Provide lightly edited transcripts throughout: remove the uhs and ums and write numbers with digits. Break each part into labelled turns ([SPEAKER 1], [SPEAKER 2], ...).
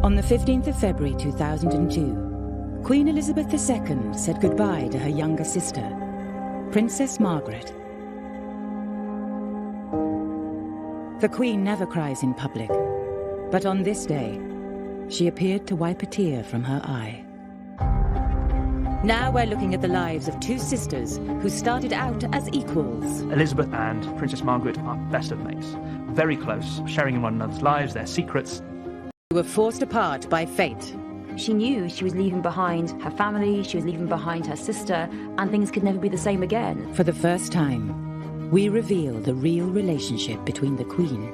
[SPEAKER 1] On the 15th of February 2002, Queen Elizabeth II said goodbye to her younger sister, Princess Margaret. The Queen never cries in public, but on this day, she appeared to wipe a tear from her eye. Now we're looking at the lives of two sisters who started out as equals.
[SPEAKER 2] Elizabeth and Princess Margaret are best of mates, very close, sharing in one another's lives, their secrets.
[SPEAKER 1] Who were forced apart by fate.
[SPEAKER 3] She knew she was leaving behind her family, she was leaving behind her sister, and things could never be the same again.
[SPEAKER 1] For the first time, we reveal the real relationship between the Queen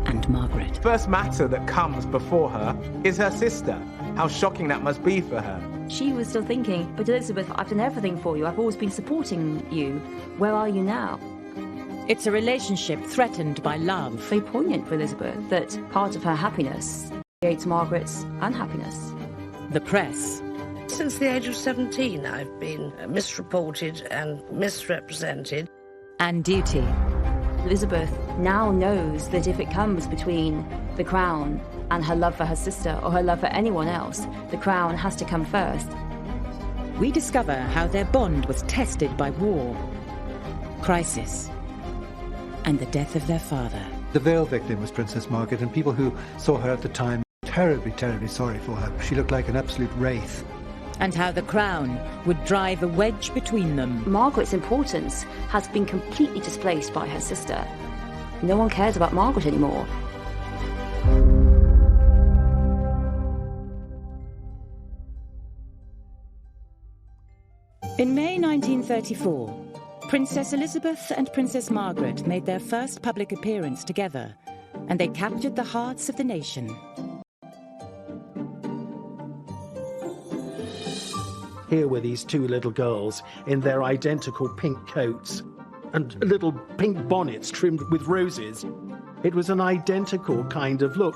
[SPEAKER 1] and Margaret.
[SPEAKER 4] The first matter that comes before her is her sister. How shocking that must be for her.
[SPEAKER 3] She was still thinking, but Elizabeth, I've done everything for you. I've always been supporting you. Where are you now?
[SPEAKER 1] It's a relationship threatened by love.
[SPEAKER 3] Very poignant for Elizabeth that part of her happiness creates Margaret's unhappiness.
[SPEAKER 1] The press.
[SPEAKER 5] Since the age of 17, I've been misreported and misrepresented.
[SPEAKER 1] And duty.
[SPEAKER 3] Elizabeth now knows that if it comes between the crown and her love for her sister or her love for anyone else, the crown has to come first.
[SPEAKER 1] We discover how their bond was tested by war, crisis, and the death of their father.
[SPEAKER 6] The veil victim was Princess Margaret, and people who saw her at the time terribly, terribly sorry for her. She looked like an absolute wraith.
[SPEAKER 1] And how the crown would drive a wedge between them.
[SPEAKER 3] Margaret's importance has been completely displaced by her sister. No one cares about Margaret anymore.
[SPEAKER 1] In May 1934, Princess Elizabeth and Princess Margaret made their first public appearance together, and they captured the hearts of the nation.
[SPEAKER 7] Here were these two little girls in their identical pink coats and little pink bonnets trimmed with roses. It was an identical kind of look.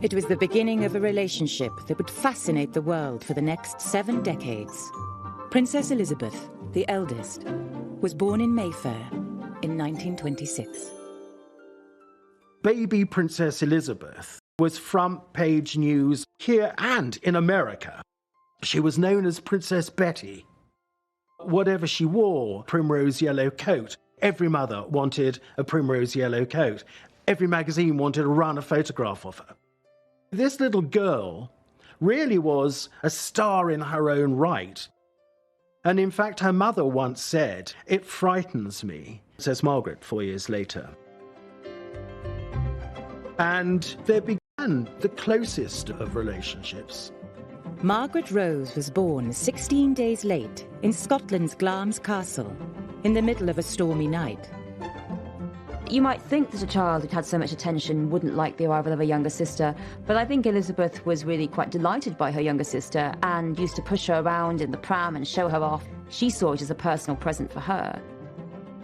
[SPEAKER 1] It was the beginning of a relationship that would fascinate the world for the next 7 decades. Princess Elizabeth, the eldest, was born in Mayfair in 1926.
[SPEAKER 7] Baby Princess Elizabeth was front page news here and in America. She was known as Princess Betty. Whatever she wore, primrose yellow coat. Every mother wanted a primrose yellow coat. Every magazine wanted to run a photograph of her. This little girl really was a star in her own right. And in fact, her mother once said, "It frightens me," says Margaret 4 years later. And there began the closest of relationships.
[SPEAKER 1] Margaret Rose was born 16 days late in Scotland's Glamis Castle, in the middle of a stormy night.
[SPEAKER 3] You might think that a child who'd had so much attention wouldn't like the arrival of a younger sister, but I think Elizabeth was really quite delighted by her younger sister and used to push her around in the pram and show her off. She saw it as a personal present for her.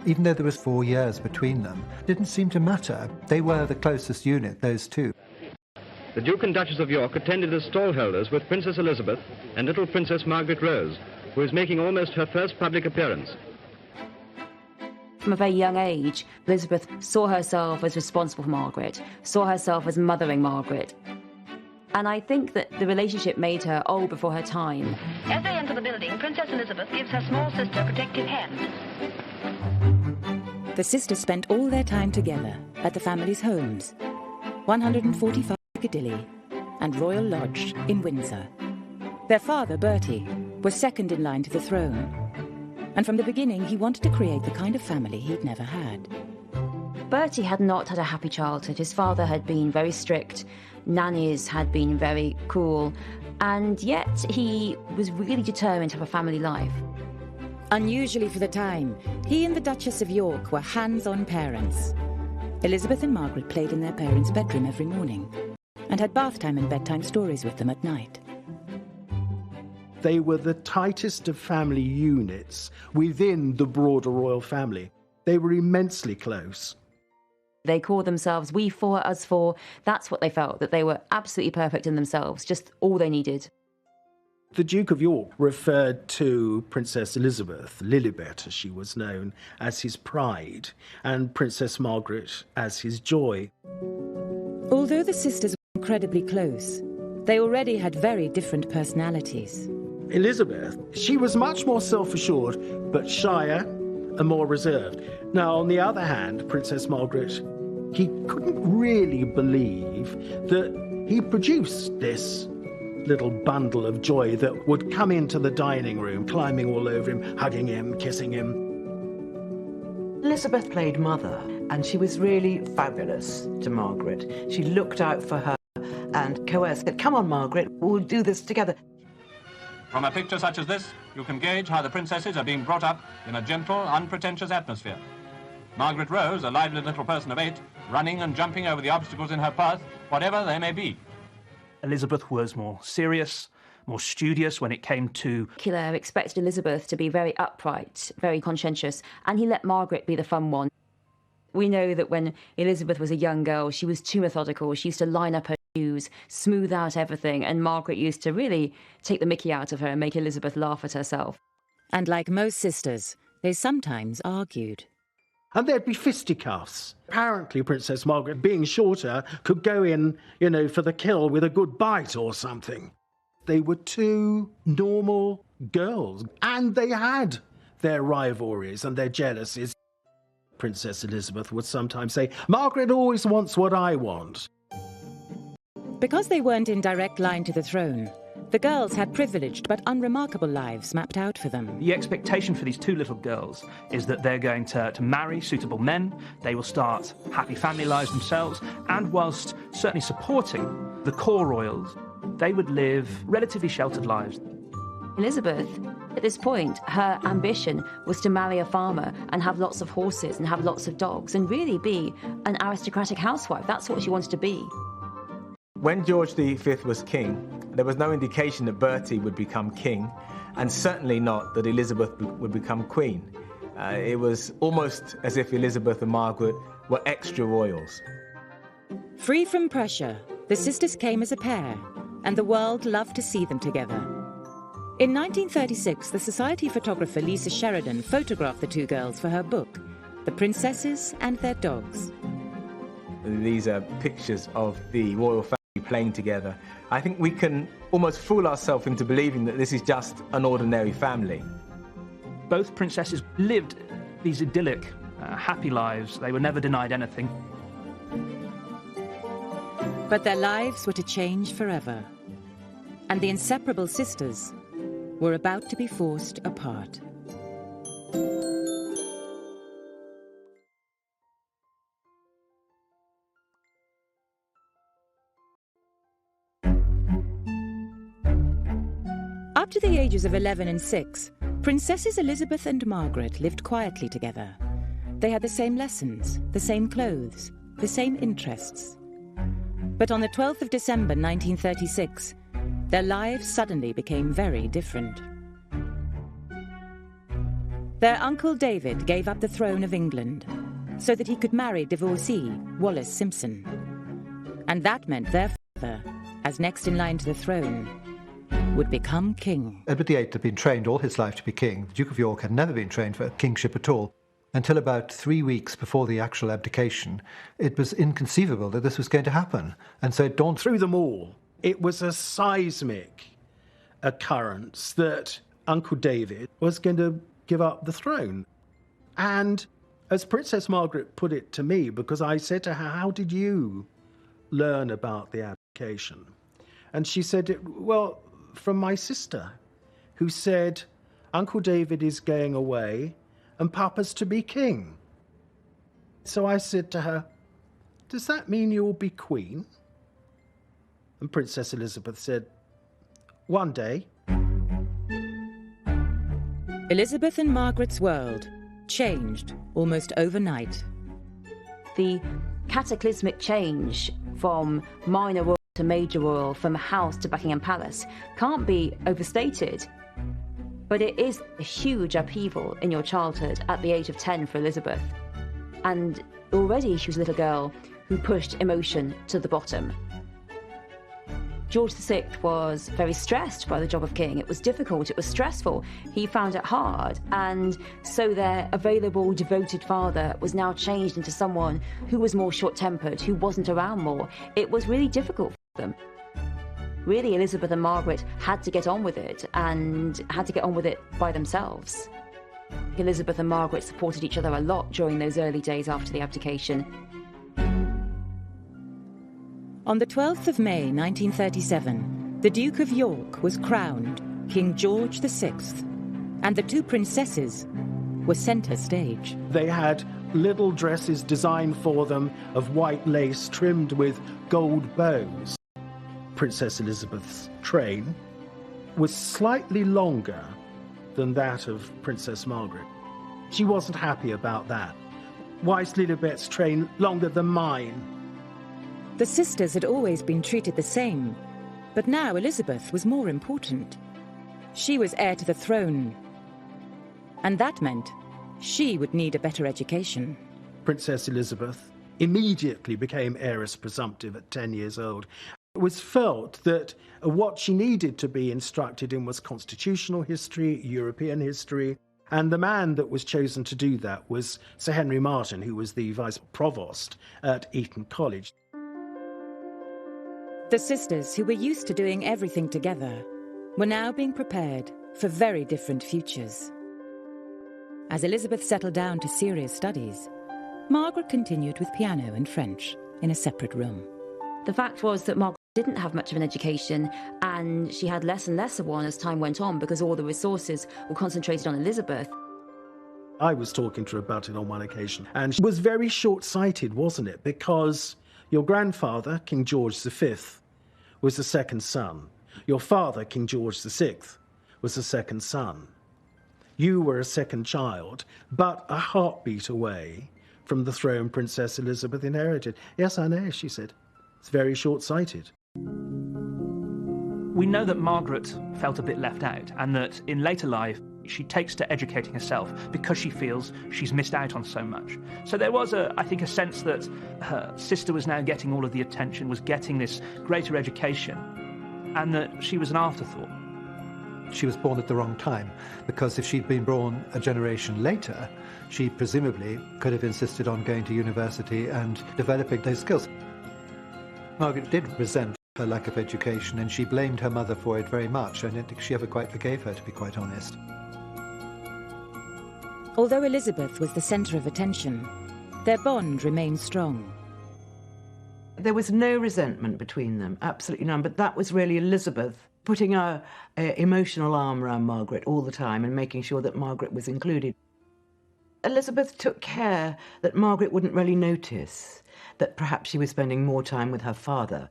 [SPEAKER 6] Even though there was 4 years between them, it didn't seem to matter. They were the closest unit, those two.
[SPEAKER 8] The Duke and Duchess of York attended as stallholders with Princess Elizabeth and little Princess Margaret Rose, who is making almost her first public appearance.
[SPEAKER 3] From a very young age, Elizabeth saw herself as responsible for Margaret, saw herself as mothering Margaret. And I think that the relationship made her old before her time.
[SPEAKER 9] As they enter the building, Princess Elizabeth gives her small sister a protective hand.
[SPEAKER 1] The sisters spent all their time together at the family's homes, 145 Piccadilly and Royal Lodge in Windsor. Their father, Bertie, was second in line to the throne. And from the beginning, he wanted to create the kind of family he'd never had.
[SPEAKER 3] Bertie had not had a happy childhood. His father had been very strict, nannies had been very cruel, and yet he was really determined to have a family life.
[SPEAKER 1] Unusually for the time, he and the Duchess of York were hands-on parents. Elizabeth and Margaret played in their parents' bedroom every morning and had bath time and bedtime stories with them at night.
[SPEAKER 7] They were the tightest of family units within the broader royal family. They were immensely close.
[SPEAKER 3] They called themselves we four, us four. That's what they felt, that they were absolutely perfect in themselves, just all they needed.
[SPEAKER 7] The Duke of York referred to Princess Elizabeth, Lilibet as she was known, as his pride, and Princess Margaret as his joy.
[SPEAKER 1] Although the sisters incredibly close. They already had very different personalities.
[SPEAKER 7] Elizabeth, she was much more self-assured, but shyer and more reserved. Now, on the other hand, Princess Margaret, he couldn't really believe that he produced this little bundle of joy that would come into the dining room, climbing all over him, hugging him, kissing him.
[SPEAKER 10] Elizabeth played mother, and she was really fabulous to Margaret. She looked out for her and coerced it. Come on, Margaret, we'll do this together.
[SPEAKER 11] From a picture such as this, you can gauge how the princesses are being brought up in a gentle, unpretentious atmosphere. Margaret Rose, a lively little person of 8, running and jumping over the obstacles in her path, whatever they may be.
[SPEAKER 2] Elizabeth was more serious, more studious when it came to...
[SPEAKER 3] Dracula expected Elizabeth to be very upright, very conscientious, and he let Margaret be the fun one. We know that when Elizabeth was a young girl, she was too methodical. She used to line up her shoes, smooth out everything, and Margaret used to really take the mickey out of her and make Elizabeth laugh at herself.
[SPEAKER 1] And like most sisters, they sometimes argued.
[SPEAKER 7] And there'd be fisticuffs. Apparently, Princess Margaret, being shorter, could go in, for the kill with a good bite or something. They were two normal girls, and they had their rivalries and their jealousies. Princess Elizabeth would sometimes say, "Margaret always wants what I want."
[SPEAKER 1] Because they weren't in direct line to the throne, the girls had privileged but unremarkable lives mapped out for them.
[SPEAKER 2] The expectation for these two little girls is that they're going to marry suitable men, they will start happy family lives themselves, and whilst certainly supporting the core royals, they would live relatively sheltered lives.
[SPEAKER 3] Elizabeth, at this point, her ambition was to marry a farmer and have lots of horses and have lots of dogs and really be an aristocratic housewife. That's what she wanted to be.
[SPEAKER 4] When George V was king, there was no indication that Bertie would become king, and certainly not that Elizabeth would become queen. It was almost as if Elizabeth and Margaret were extra royals.
[SPEAKER 1] Free from pressure, the sisters came as a pair, and the world loved to see them together. In 1936, the Society photographer Lisa Sheridan photographed the two girls for her book, The Princesses and Their Dogs.
[SPEAKER 4] These are pictures of the royal family playing together. I think we can almost fool ourselves into believing that this is just an ordinary family.
[SPEAKER 2] Both princesses lived these idyllic, happy lives. They were never denied anything.
[SPEAKER 1] But their lives were to change forever, and the inseparable sisters were about to be forced apart. Up to the ages of 11 and 6, Princesses Elizabeth and Margaret lived quietly together. They had the same lessons, the same clothes, the same interests. But on the 12th of December 1936, their lives suddenly became very different. Their uncle David gave up the throne of England so that he could marry divorcee Wallis Simpson. And that meant their father, as next in line to the throne, would become king.
[SPEAKER 6] Edward VIII had been trained all his life to be king. The Duke of York had never been trained for kingship at all. Until about 3 weeks before the actual abdication, it was inconceivable that this was going to happen. And so it dawned
[SPEAKER 7] through them all. It was a seismic occurrence that Uncle David was going to give up the throne. And as Princess Margaret put it to me, because I said to her, "How did you learn about the abdication?" And she said, "Well, from my sister, who said, Uncle David is going away and Papa's to be king." So I said to her, "Does that mean you'll be queen?" And Princess Elizabeth said, "One day."
[SPEAKER 1] Elizabeth and Margaret's world changed almost overnight.
[SPEAKER 3] The cataclysmic change from minor royal to major royal, from house to Buckingham Palace, can't be overstated. But it is a huge upheaval in your childhood at the age of 10 for Elizabeth. And already she was a little girl who pushed emotion to the bottom. George VI was very stressed by the job of king. It was difficult, it was stressful. He found it hard, and so their available, devoted father was now changed into someone who was more short-tempered, who wasn't around more. It was really difficult for them. Really, Elizabeth and Margaret had to get on with it, and had to get on with it by themselves. Elizabeth and Margaret supported each other a lot during those early days after the abdication.
[SPEAKER 1] On the 12th of May 1937, the Duke of York was crowned King George VI, and the two princesses were centre stage.
[SPEAKER 7] They had little dresses designed for them of white lace trimmed with gold bows. Princess Elizabeth's train was slightly longer than that of Princess Margaret. She wasn't happy about that. Why is Lilibet's train longer than mine?
[SPEAKER 1] The sisters had always been treated the same, but now Elizabeth was more important. She was heir to the throne, and that meant she would need a better education.
[SPEAKER 7] Princess Elizabeth immediately became heiress presumptive at 10 years old. It was felt that what she needed to be instructed in was constitutional history, European history, and the man that was chosen to do that was Sir Henry Martin, who was the vice provost at Eton College.
[SPEAKER 1] The sisters, who were used to doing everything together, were now being prepared for very different futures. As Elizabeth settled down to serious studies, Margaret continued with piano and French in a separate room.
[SPEAKER 3] The fact was that Margaret didn't have much of an education, and she had less and less of one as time went on because all the resources were concentrated on Elizabeth.
[SPEAKER 7] I was talking to her about it on one occasion, and she was very short-sighted, wasn't it? Because your grandfather, King George V, was the second son. Your father, King George VI, was the second son. You were a second child, but a heartbeat away from the throne Princess Elizabeth inherited. Yes, I know, she said. It's very short-sighted.
[SPEAKER 2] We know that Margaret felt a bit left out, and that in later life she takes to educating herself because she feels she's missed out on so much. So there was, I think, a sense that her sister was now getting all of the attention, was getting this greater education, and that she was an afterthought.
[SPEAKER 6] She was born at the wrong time, because if she'd been born a generation later, she presumably could have insisted on going to university and developing those skills. Margaret did resent her lack of education, and she blamed her mother for it very much. I don't think she ever quite forgave her, to be quite honest.
[SPEAKER 1] Although Elizabeth was the centre of attention, their bond remained strong.
[SPEAKER 10] There was no resentment between them, absolutely none, but that was really Elizabeth putting her emotional arm around Margaret all the time and making sure that Margaret was included. Elizabeth took care that Margaret wouldn't really notice that perhaps she was spending more time with her father.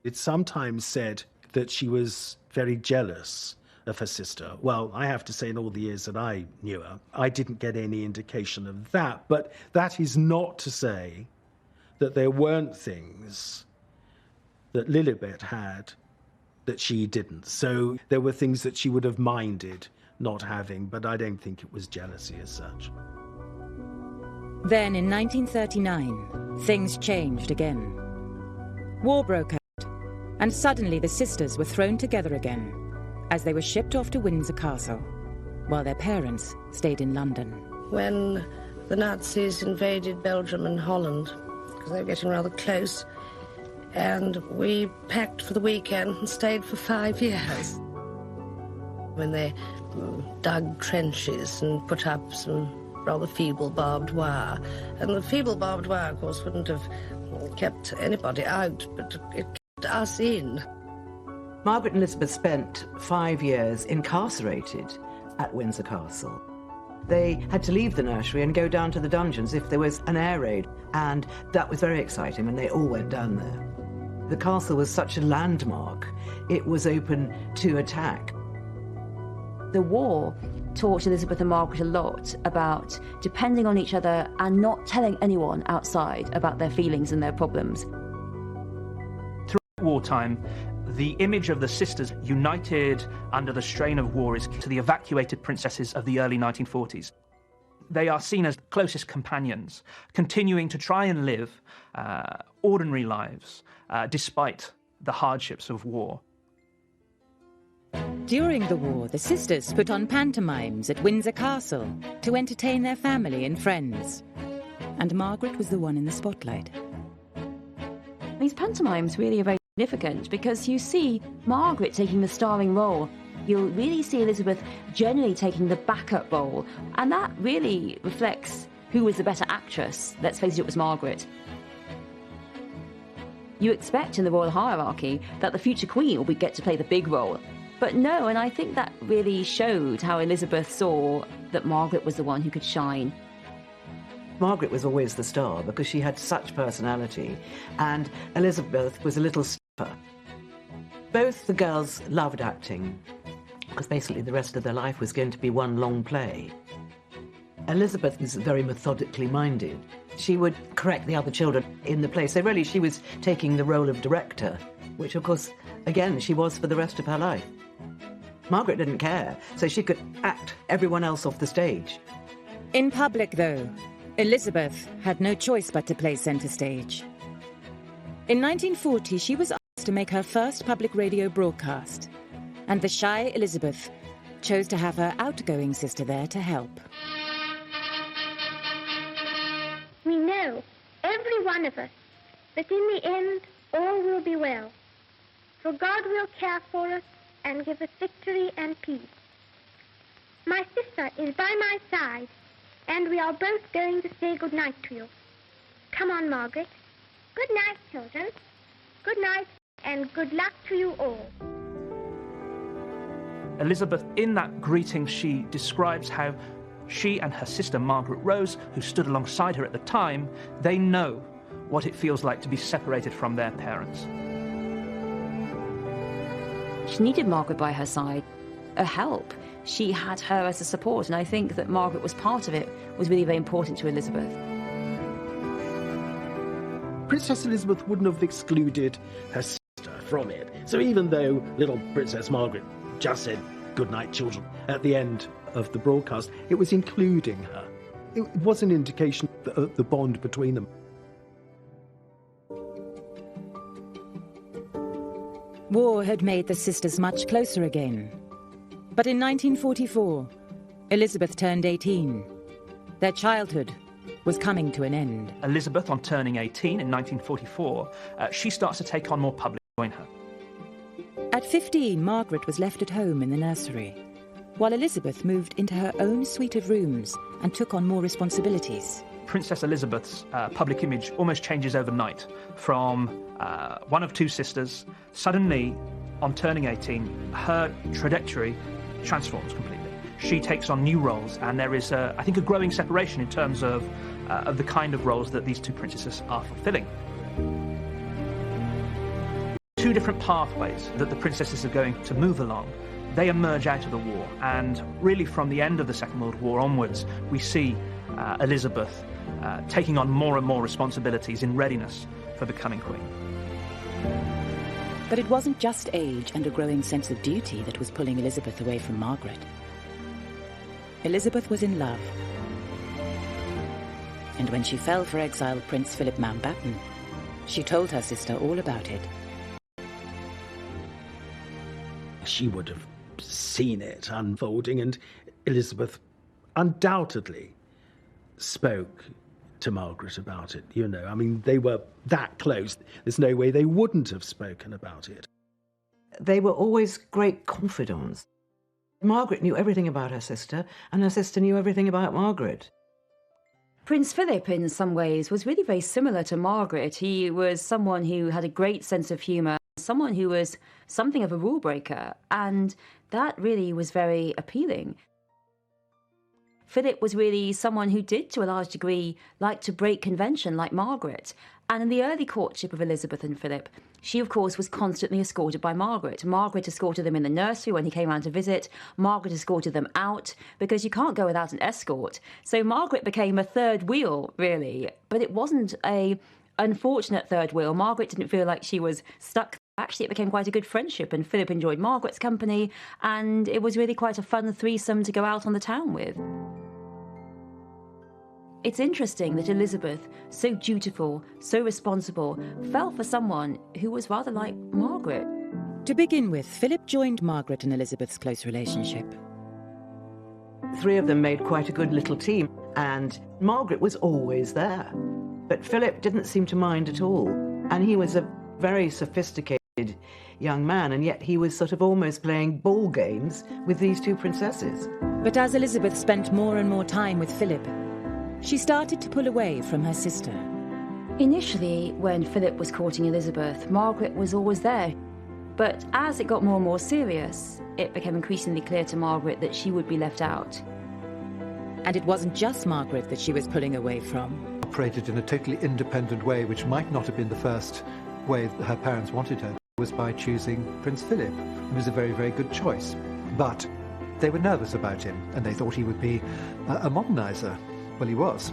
[SPEAKER 7] It's sometimes said that she was very jealous of her sister. Well, I have to say, in all the years that I knew her, I didn't get any indication of that. But that is not to say that there weren't things that Lilibet had that she didn't. So there were things that she would have minded not having, but I don't think it was jealousy as such.
[SPEAKER 1] Then, in 1939, things changed again. War broke out, and suddenly the sisters were thrown together again as they were shipped off to Windsor Castle, while their parents stayed in London.
[SPEAKER 5] When the Nazis invaded Belgium and Holland, because they were getting rather close, and we packed for the weekend and stayed for 5 years. When they dug trenches and put up some rather feeble barbed wire. And the feeble barbed wire, of course, wouldn't have kept anybody out, but it kept us in.
[SPEAKER 10] Margaret and Elizabeth spent 5 years incarcerated at Windsor Castle. They had to leave the nursery and go down to the dungeons if there was an air raid, and that was very exciting, and they all went down there. The castle was such a landmark, it was open to attack.
[SPEAKER 3] The war taught Elizabeth and Margaret a lot about depending on each other and not telling anyone outside about their feelings and their problems.
[SPEAKER 2] Throughout wartime, the image of the sisters united under the strain of war is to the evacuated princesses of the early 1940s. They are seen as closest companions, continuing to try and live ordinary lives despite the hardships of war.
[SPEAKER 1] During the war, the sisters put on pantomimes at Windsor Castle to entertain their family and friends. And Margaret was the one in the spotlight.
[SPEAKER 3] These pantomimes really are very significant because you see Margaret taking the starring role. You'll really see Elizabeth generally taking the backup role, and that really reflects who was the better actress. Let's face it, it was Margaret. You expect in the royal hierarchy that the future queen would get to play the big role. But no, and I think that really showed how Elizabeth saw that Margaret was the one who could shine.
[SPEAKER 10] Margaret was always the star because she had such personality, and Elizabeth was a little stiffer. Both the girls loved acting, because basically the rest of their life was going to be one long play. Elizabeth was very methodically minded. She would correct the other children in the play, so really she was taking the role of director, which of course, again, she was for the rest of her life. Margaret didn't care, so she could act everyone else off the stage.
[SPEAKER 1] In public, though, Elizabeth had no choice but to play centre stage. In 1940, she was asked to make her first public radio broadcast, and the shy Elizabeth chose to have her outgoing sister there to help.
[SPEAKER 12] We know, every one of us, that in the end all will be well, for God will care for us and give us victory and peace. My sister is by my side, and we are both going to say good night to you. Come on, Margaret. Good night, children. Good night, and good luck to you all.
[SPEAKER 2] Elizabeth, in that greeting, she describes how she and her sister Margaret Rose, who stood alongside her at the time, they know what it feels like to be separated from their parents.
[SPEAKER 3] She needed Margaret by her side, a help. She had her as a support, and I think that Margaret was part of it, was really very important to Elizabeth.
[SPEAKER 7] Princess Elizabeth wouldn't have excluded her sister from it. So even though little Princess Margaret just said, "Good night, children," at the end of the broadcast, it was including her. It was an indication of the bond between them.
[SPEAKER 1] War had made the sisters much closer again. But in 1944, Elizabeth turned 18. Their childhood was coming to an end.
[SPEAKER 2] Elizabeth, on turning 18 in 1944, she starts to take on more public join her.
[SPEAKER 1] At 15, Margaret was left at home in the nursery, while Elizabeth moved into her own suite of rooms and took on more responsibilities.
[SPEAKER 2] Princess Elizabeth's public image almost changes overnight. From one of two sisters, suddenly, on turning 18, her trajectory transforms completely. She takes on new roles, and there is, I think, a growing separation in terms of the kind of roles that these two princesses are fulfilling. Two different pathways that the princesses are going to move along. They emerge out of the war, and really from the end of the Second World War onwards, we see Elizabeth taking on more and more responsibilities in readiness for becoming queen.
[SPEAKER 1] But it wasn't just age and a growing sense of duty that was pulling Elizabeth away from Margaret. Elizabeth was in love. And when she fell for exiled Prince Philip Mountbatten, she told her sister all about it.
[SPEAKER 7] She would have seen it unfolding, and Elizabeth undoubtedly spoke to Margaret about it. You know, I mean, they were that close. There's no way they wouldn't have spoken about it.
[SPEAKER 10] They were always great confidants. Margaret knew everything about her sister, and her sister knew everything about Margaret.
[SPEAKER 3] Prince Philip, in some ways, was really very similar to Margaret. He was someone who had a great sense of humour, someone who was something of a rule breaker, and that really was very appealing. Philip was really someone who did, to a large degree, like to break convention like Margaret. And in the early courtship of Elizabeth and Philip, she, of course, was constantly escorted by Margaret. Margaret escorted them in the nursery when he came round to visit. Margaret escorted them out, because you can't go without an escort. So Margaret became a third wheel, really. But it wasn't an unfortunate third wheel. Margaret didn't feel like she was stuck. Actually, it became quite a good friendship, and Philip enjoyed Margaret's company, and it was really quite a fun threesome to go out on the town with. It's interesting that Elizabeth, so dutiful, so responsible, fell for someone who was rather like Margaret.
[SPEAKER 1] To begin with, Philip joined Margaret and Elizabeth's close relationship.
[SPEAKER 10] Three of them made quite a good little team, and Margaret was always there. But Philip didn't seem to mind at all, and he was a very sophisticated young man, and yet he was sort of almost playing ball games with these two princesses.
[SPEAKER 1] But as Elizabeth spent more and more time with Philip, she started to pull away from her sister.
[SPEAKER 3] Initially, when Philip was courting Elizabeth, Margaret was always there. But as it got more and more serious, it became increasingly clear to Margaret that she would be left out.
[SPEAKER 1] And it wasn't just Margaret that she was pulling away from.
[SPEAKER 6] Operated in a totally independent way, which might not have been the first way that her parents wanted her, was by choosing Prince Philip. It was a very, very good choice. But they were nervous about him, and they thought he would be a modernizer. Well, he was.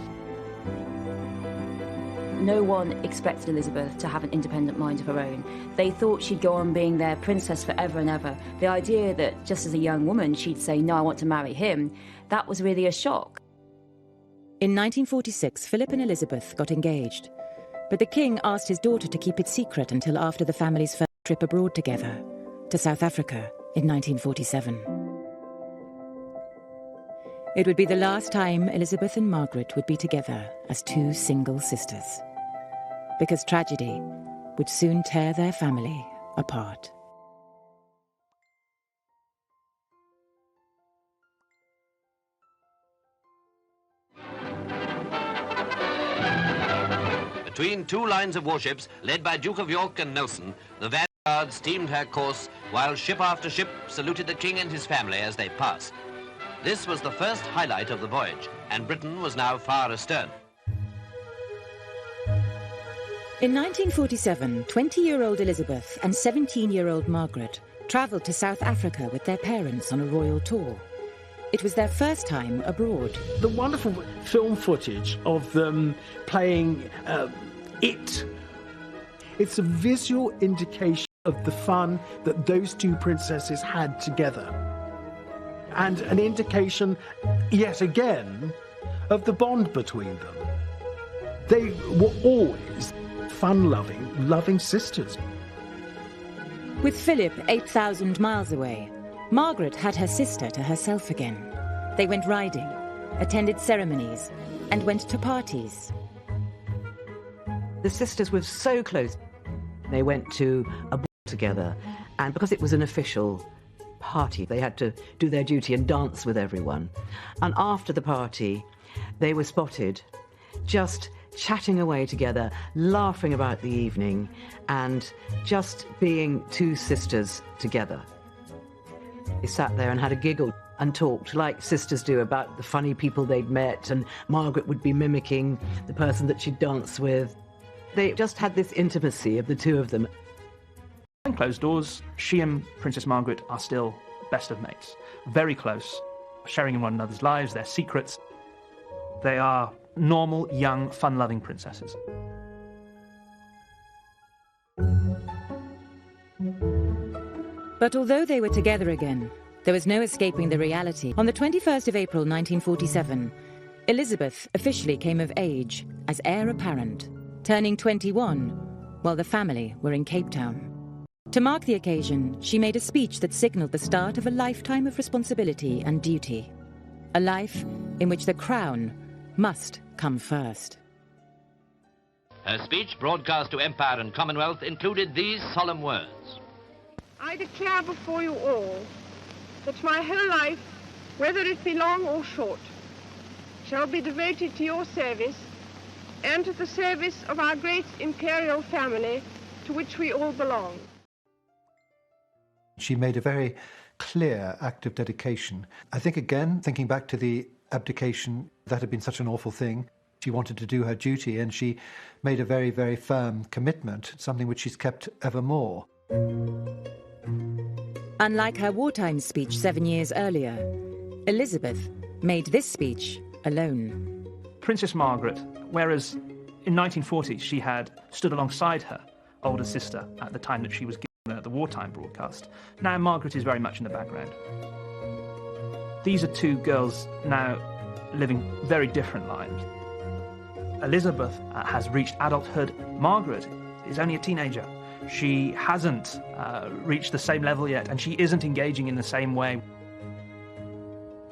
[SPEAKER 3] No one expected Elizabeth to have an independent mind of her own. They thought she'd go on being their princess forever and ever. The idea that just as a young woman she'd say, no, I want to marry him, that was really a shock.
[SPEAKER 1] In 1946, Philip and Elizabeth got engaged. But the king asked his daughter to keep it secret until after the family's first trip abroad together, to South Africa in 1947. It would be the last time Elizabeth and Margaret would be together as two single sisters, because tragedy would soon tear their family apart.
[SPEAKER 13] Between two lines of warships, led by Duke of York and Nelson, the Vanguard steamed her course, while ship after ship saluted the king and his family as they passed. This was the first highlight of the voyage, and Britain was now far astern.
[SPEAKER 1] In 1947, 20-year-old Elizabeth and 17-year-old Margaret travelled to South Africa with their parents on a royal tour. It was their first time abroad.
[SPEAKER 7] The wonderful film footage of them playing It. It's a visual indication of the fun that those two princesses had together. And an indication, yet again, of the bond between them. They were always fun-loving, loving sisters.
[SPEAKER 1] With Philip 8,000 miles away, Margaret had her sister to herself again. They went riding, attended ceremonies, and went to parties.
[SPEAKER 10] The sisters were so close. They went to a ball together, and because it was an official party, they had to do their duty and dance with everyone. And after the party, they were spotted just chatting away together, laughing about the evening, and just being two sisters together. They sat there and had a giggle and talked like sisters do about the funny people they'd met, and Margaret would be mimicking the person that she'd danced with. They just had this intimacy of the two of them.
[SPEAKER 2] Behind closed doors, she and Princess Margaret are still best of mates. Very close, sharing in one another's lives, their secrets. They are normal, young, fun-loving princesses.
[SPEAKER 1] But although they were together again, there was no escaping the reality. On the 21st of April 1947, Elizabeth officially came of age as heir apparent, turning 21 while the family were in Cape Town. To mark the occasion, she made a speech that signalled the start of a lifetime of responsibility and duty. A life in which the crown must come first.
[SPEAKER 13] Her speech, broadcast to Empire and Commonwealth, included these solemn words.
[SPEAKER 14] I declare before you all that my whole life, whether it be long or short, shall be devoted to your service and to the service of our great imperial family to which we all belong.
[SPEAKER 6] She made a very clear act of dedication. I think, again, thinking back to the abdication, that had been such an awful thing. She wanted to do her duty, and she made a very, very firm commitment, something which she's kept evermore.
[SPEAKER 1] Unlike her wartime speech 7 years earlier, Elizabeth made this speech alone.
[SPEAKER 2] Princess Margaret, whereas in 1940 she had stood alongside her older sister at the time that she was giving the wartime broadcast, now Margaret is very much in the background. These are two girls now living very different lives. Elizabeth has reached adulthood. Margaret is only a teenager. She hasn't reached the same level yet, and she isn't engaging in the same way.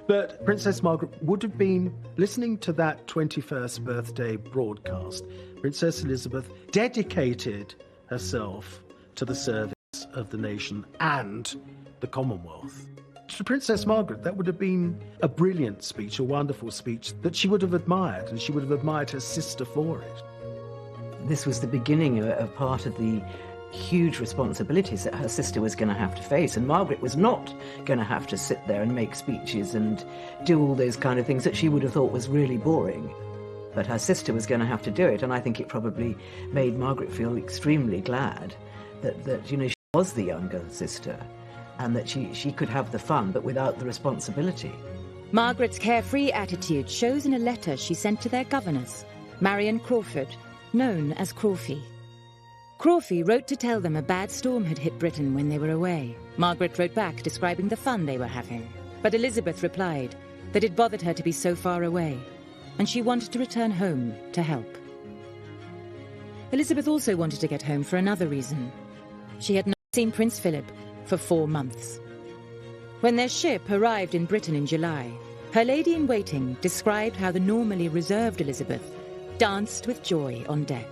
[SPEAKER 7] But Princess Margaret would have been listening to that 21st birthday broadcast. Princess Elizabeth dedicated herself to the service of the nation and the Commonwealth. To Princess Margaret, that would have been a brilliant speech, a wonderful speech that she would have admired, and she would have admired her sister for it.
[SPEAKER 10] This was the beginning of part of the huge responsibilities that her sister was going to have to face, and Margaret was not going to have to sit there and make speeches and do all those kind of things that she would have thought was really boring. But her sister was going to have to do it, and I think it probably made Margaret feel extremely glad that you know, she was the younger sister, and that she could have the fun, but without the responsibility.
[SPEAKER 1] Margaret's carefree attitude shows in a letter she sent to their governess, Marion Crawford, known as Crawfie. Crawfie wrote to tell them a bad storm had hit Britain when they were away. Margaret wrote back describing the fun they were having. But Elizabeth replied that it bothered her to be so far away, and she wanted to return home to help. Elizabeth also wanted to get home for another reason. She had not seen Prince Philip for 4 months. When their ship arrived in Britain in July, her lady-in-waiting described how the normally reserved Elizabeth danced with joy on deck.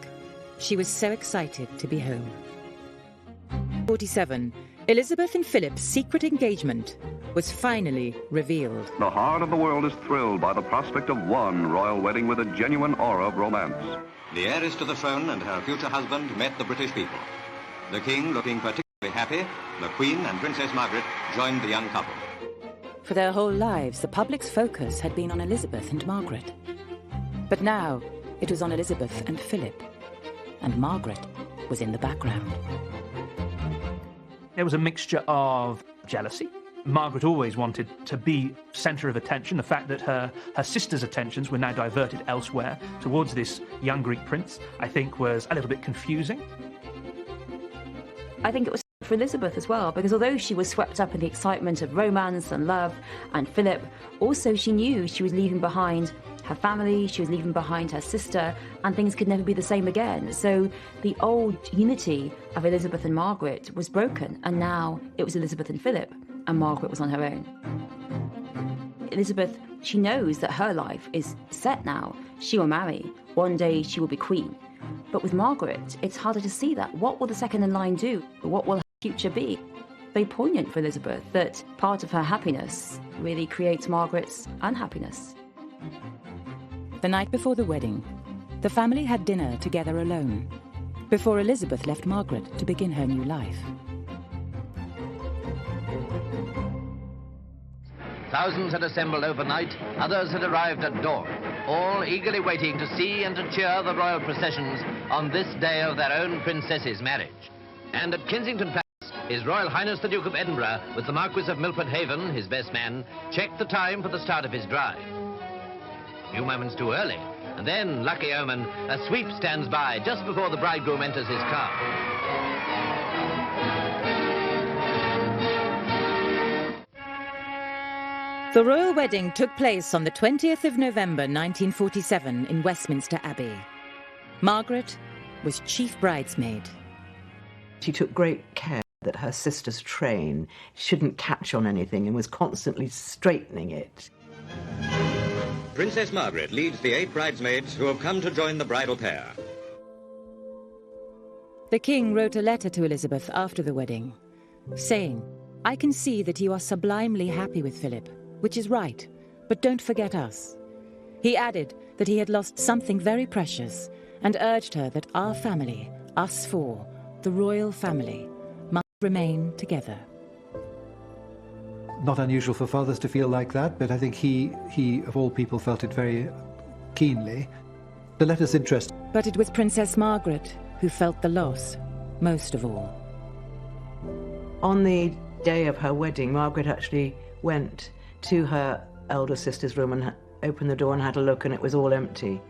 [SPEAKER 1] She was so excited to be home. 47. Elizabeth and Philip's secret engagement was finally revealed.
[SPEAKER 15] The heart of the world is thrilled by the prospect of one royal wedding with a genuine aura of romance.
[SPEAKER 16] The heiress to the throne and her future husband met the British people. The king looking particularly happy, the Queen and Princess Margaret joined the young couple.
[SPEAKER 1] For their whole lives, the public's focus had been on Elizabeth and Margaret. But now, it was on Elizabeth and Philip, and Margaret was in the background.
[SPEAKER 2] There was a mixture of jealousy. Margaret always wanted to be centre of attention. The fact that her sister's attentions were now diverted elsewhere towards this young Greek prince, I think was a little bit confusing.
[SPEAKER 3] I think it was for Elizabeth as well, because although she was swept up in the excitement of romance and love and Philip, also she knew she was leaving behind her family, she was leaving behind her sister, and things could never be the same again. So the old unity of Elizabeth and Margaret was broken, and now it was Elizabeth and Philip, and Margaret was on her own. Elizabeth, she knows that her life is set now. She will marry. One day she will be queen. But with Margaret, it's harder to see that. What will the second in line do? What will her future be? Very poignant for Elizabeth that part of her happiness really creates Margaret's unhappiness.
[SPEAKER 1] The night before the wedding, the family had dinner together alone, before Elizabeth left Margaret to begin her new life.
[SPEAKER 13] Thousands had assembled overnight, others had arrived at dawn, all eagerly waiting to see and to cheer the royal processions on this day of their own princess's marriage. And at Kensington Palace, His Royal Highness the Duke of Edinburgh, with the Marquis of Milford Haven, his best man, checked the time for the start of his drive. A few moments too early, and then, lucky omen, a sweep stands by just before the bridegroom enters his car.
[SPEAKER 1] The royal wedding took place on the 20th of November 1947 in Westminster Abbey. Margaret was chief bridesmaid.
[SPEAKER 10] She took great care that her sister's train shouldn't catch on anything and was constantly straightening it.
[SPEAKER 16] Princess Margaret leads the 8 bridesmaids who have come to join the bridal pair.
[SPEAKER 1] The king wrote a letter to Elizabeth after the wedding, saying, "I can see that you are sublimely happy with Philip, which is right, but don't forget us." He added that he had lost something very precious and urged her that our family, us four, the royal family, must remain together.
[SPEAKER 6] Not unusual for fathers to feel like that, but I think he of all people felt it very keenly. The letter's interesting.
[SPEAKER 1] But it was Princess Margaret who felt the loss most of all.
[SPEAKER 10] On the day of her wedding, Margaret actually went to her elder sister's room and opened the door and had a look, and it was all empty.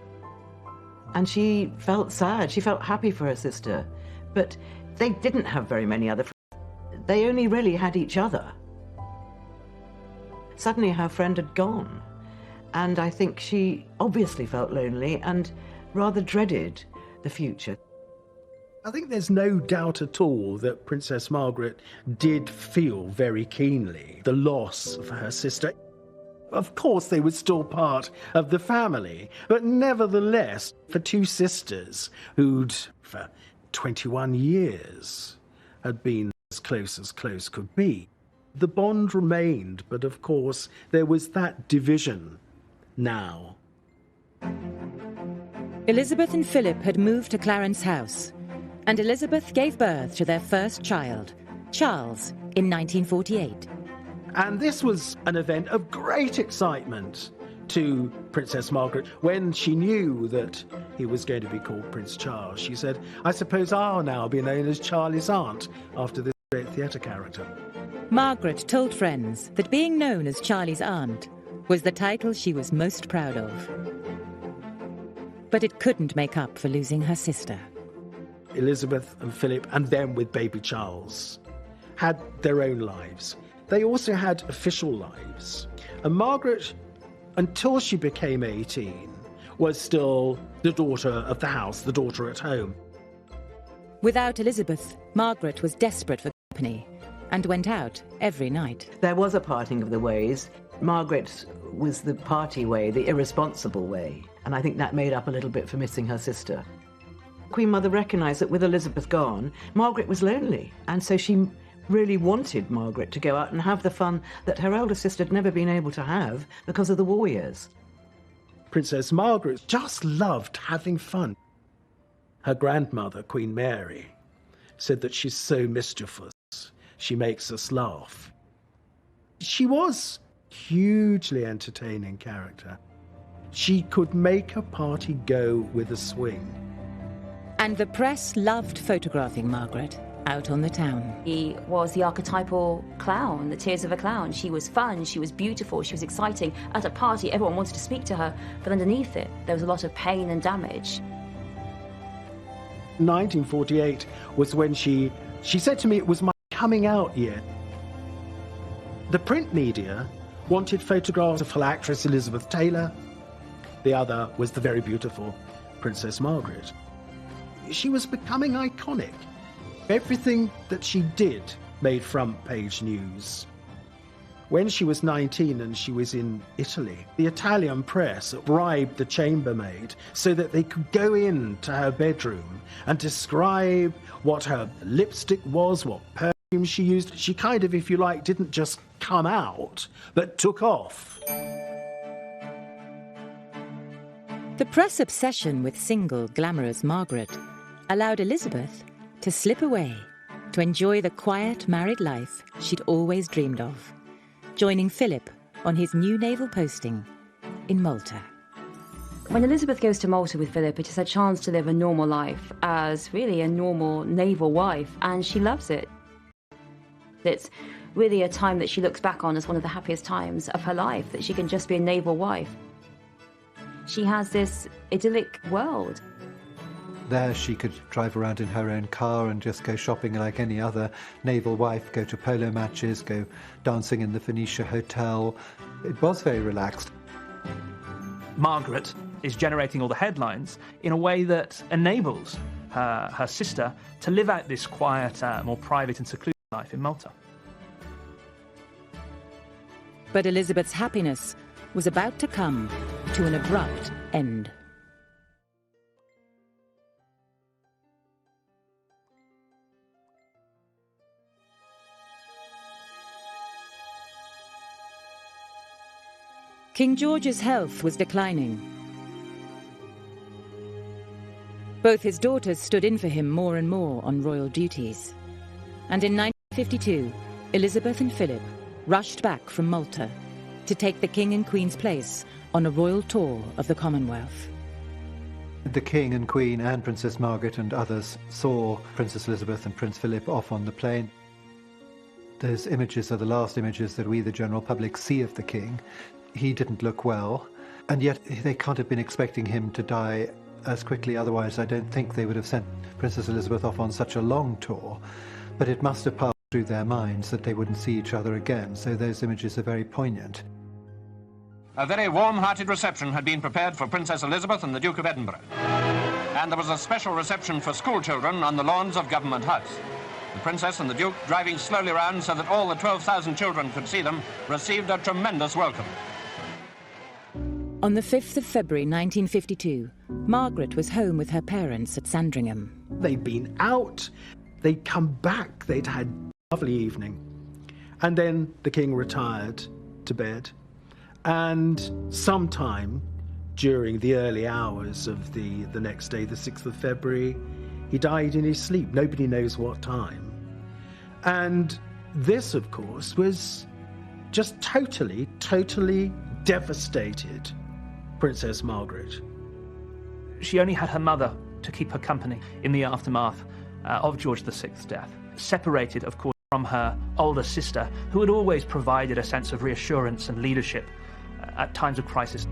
[SPEAKER 10] And she felt sad. She felt happy for her sister. But they didn't have very many other friends. They only really had each other. Suddenly her friend had gone. And I think she obviously felt lonely, and rather dreaded the future.
[SPEAKER 7] I think there's no doubt at all that Princess Margaret did feel very keenly the loss of her sister. Of course, they were still part of the family, but nevertheless, for two sisters who'd, for 21 years, had been as close could be, the bond remained, but of course, there was that division now.
[SPEAKER 1] Elizabeth and Philip had moved to Clarence House, and Elizabeth gave birth to their first child, Charles, in 1948.
[SPEAKER 7] And this was an event of great excitement to Princess Margaret. When she knew that he was going to be called Prince Charles, she said, "I suppose I'll now be known as Charlie's aunt after this great theatre character."
[SPEAKER 1] Margaret told friends that being known as Charlie's aunt was the title she was most proud of. But it couldn't make up for losing her sister.
[SPEAKER 7] Elizabeth and Philip, and then with baby Charles, had their own lives. They also had official lives. And Margaret, until she became 18, was still the daughter of the house, the daughter at home.
[SPEAKER 1] Without Elizabeth, Margaret was desperate for company and went out every night.
[SPEAKER 10] There was a parting of the ways. Margaret was the party way, the irresponsible way, and I think that made up a little bit for missing her sister. Queen Mother recognised that with Elizabeth gone, Margaret was lonely, and so she really wanted Margaret to go out and have the fun that her elder sister had never been able to have because of the war years.
[SPEAKER 7] Princess Margaret just loved having fun. Her grandmother, Queen Mary, said that she's so mischievous, she makes us laugh. She was a hugely entertaining character. She could make a party go with a swing.
[SPEAKER 1] And the press loved photographing Margaret out on the town.
[SPEAKER 3] He was the archetypal clown, the tears of a clown. She was fun, she was beautiful, she was exciting. At a party, everyone wanted to speak to her, but underneath it, there was a lot of pain and damage.
[SPEAKER 7] 1948 was when she said to me it was my coming out year. The print media wanted photographs of actress Elizabeth Taylor. The other was the very beautiful Princess Margaret. She was becoming iconic. Everything that she did made front page news. When she was 19 and she was in Italy, the Italian press bribed the chambermaid so that they could go into her bedroom and describe what her lipstick was, what perfume she used. She kind of, if you like, didn't just come out, but took off.
[SPEAKER 1] The press obsession with single, glamorous Margaret allowed Elizabeth to slip away to enjoy the quiet married life she'd always dreamed of, joining Philip on his new naval posting in Malta.
[SPEAKER 3] When Elizabeth goes to Malta with Philip, it is her chance to live a normal life as really a normal naval wife, and she loves it. It's really a time that she looks back on as one of the happiest times of her life, that she can just be a naval wife. She has this idyllic world.
[SPEAKER 6] There she could drive around in her own car and just go shopping like any other naval wife, go to polo matches, go dancing in the Phoenicia Hotel. It was very relaxed.
[SPEAKER 2] Margaret is generating all the headlines in a way that enables her sister to live out this quiet, more private and secluded life in Malta.
[SPEAKER 1] But Elizabeth's happiness was about to come to an abrupt end. King George's health was declining. Both his daughters stood in for him more and more on royal duties. And in 1952, Elizabeth and Philip rushed back from Malta to take the King and Queen's place on a royal tour of the Commonwealth.
[SPEAKER 6] The King and Queen and Princess Margaret and others saw Princess Elizabeth and Prince Philip off on the plane. Those images are the last images that we, the general public, see of the King. He didn't look well, and yet they can't have been expecting him to die as quickly. Otherwise, I don't think they would have sent Princess Elizabeth off on such a long tour. But it must have passed through their minds that they wouldn't see each other again, so those images are very poignant.
[SPEAKER 11] A very warm-hearted reception had been prepared for Princess Elizabeth and the Duke of Edinburgh. and there was a special reception for school children on the lawns of Government House. The Princess and the Duke, driving slowly round so that all the 12,000 children could see them, received a tremendous welcome.
[SPEAKER 1] On the 5th of February 1952, Margaret was home with her parents at Sandringham.
[SPEAKER 7] They'd been out, they'd come back, they'd had a lovely evening. And then the king retired to bed. And sometime during the early hours of the next day, the 6th of February, he died in his sleep. Nobody knows what time. And this, of course, was just totally devastated Princess Margaret.
[SPEAKER 2] She only had her mother to keep her company in the aftermath of George VI's death, separated, of course, from her older sister, who had always provided a sense of reassurance and leadership at times of crisis.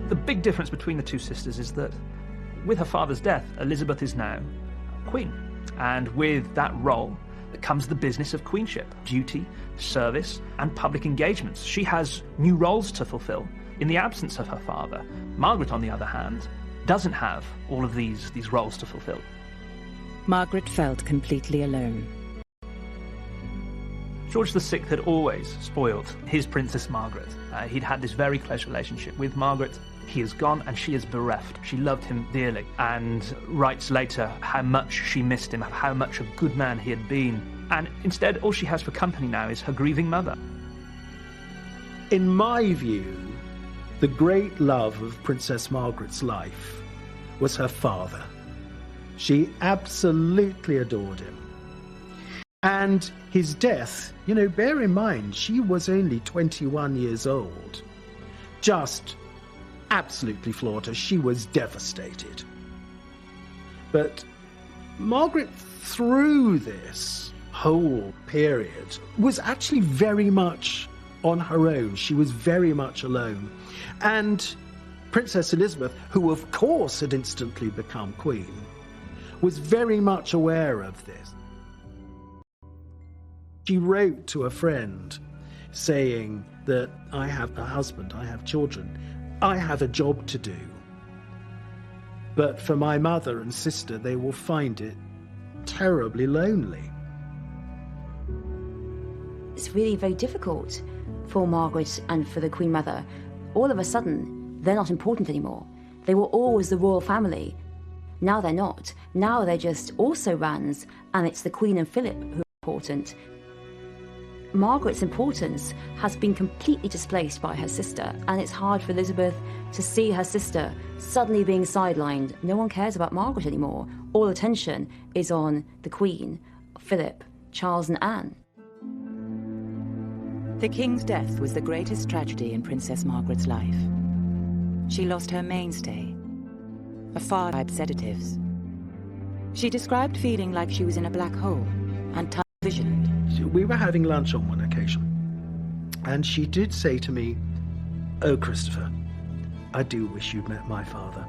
[SPEAKER 2] The big difference between the two sisters is that with her father's death, Elizabeth is now queen. And with that role comes the business of queenship, duty, service, and public engagements. She has new roles to fulfill in the absence of her father. Margaret, on the other hand, doesn't have all of these roles to fulfill.
[SPEAKER 1] Margaret felt completely alone.
[SPEAKER 2] George VI had always spoiled his Princess Margaret. He'd had this very close relationship with Margaret. He is gone and she is bereft. She loved him dearly and writes later how much she missed him, how much a good man he had been. And instead, all she has for company now is her grieving mother.
[SPEAKER 7] In my view, the great love of Princess Margaret's life was her father. She absolutely adored him. And his death, bear in mind, she was only 21 years old. Just absolutely floored her. She was devastated. But Margaret, through this whole period, was actually very much on her own. She was very much alone. And Princess Elizabeth, who of course had instantly become queen, was very much aware of this. She wrote to a friend saying that I have a husband, I have children, I have a job to do. But for my mother and sister, they will find it terribly lonely.
[SPEAKER 3] It's really very difficult for Margaret and for the Queen Mother. All of a sudden, they're not important anymore. They were always the royal family. Now they're not. Now they're just also Rans, and it's the Queen and Philip who are important. Margaret's importance has been completely displaced by her sister, and it's hard for Elizabeth to see her sister suddenly being sidelined. No one cares about Margaret anymore. All attention is on the Queen, Philip, Charles and Anne.
[SPEAKER 1] The King's death was the greatest tragedy in Princess Margaret's life. She lost her mainstay, a far-right sedatives. She described feeling like she was in a black hole and tunnel-visioned.
[SPEAKER 7] We were having lunch on one occasion, and she did say to me, "Oh, Christopher, I do wish you'd met my father."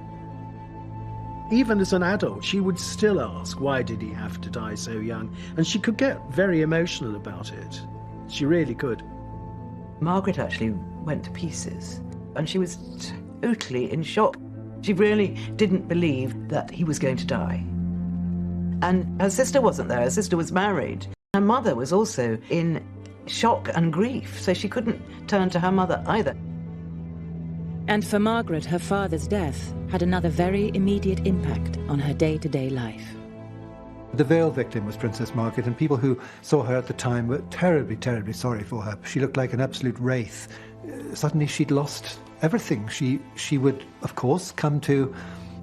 [SPEAKER 7] Even as an adult, she would still ask, why did he have to die so young? And she could get very emotional about it. She really could.
[SPEAKER 10] Margaret actually went to pieces, and she was totally in shock. She really didn't believe that he was going to die. And her sister wasn't there. Her sister was married. Her mother was also in shock and grief, so she couldn't turn to her mother either.
[SPEAKER 1] And for Margaret, her father's death had another very immediate impact on her day-to-day life.
[SPEAKER 6] The veil victim was Princess Margaret, and people who saw her at the time were terribly, terribly sorry for her. She looked like an absolute wraith. Suddenly she'd lost everything. She would, of course, come to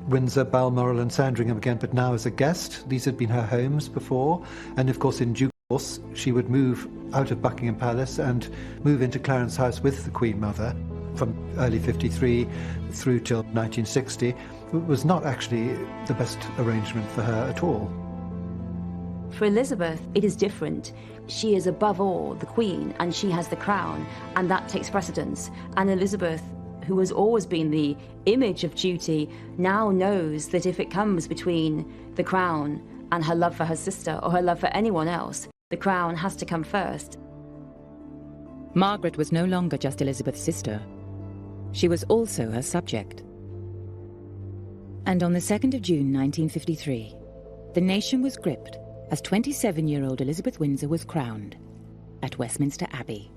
[SPEAKER 6] Windsor, Balmoral and Sandringham again, but now as a guest. These had been her homes before, and of course in due course she would move out of Buckingham Palace and move into Clarence House with the Queen Mother from early 53 through till 1960. It was not actually the best arrangement for her at all.
[SPEAKER 3] For Elizabeth, it is different. She is above all the Queen, and she has the crown, and that takes precedence. And Elizabeth, who has always been the image of duty, now knows that if it comes between the crown and her love for her sister or her love for anyone else, the crown has to come first.
[SPEAKER 1] Margaret was no longer just Elizabeth's sister. She was also her subject. And on the 2nd of June 1953, the nation was gripped as 27-year-old Elizabeth Windsor was crowned at Westminster Abbey.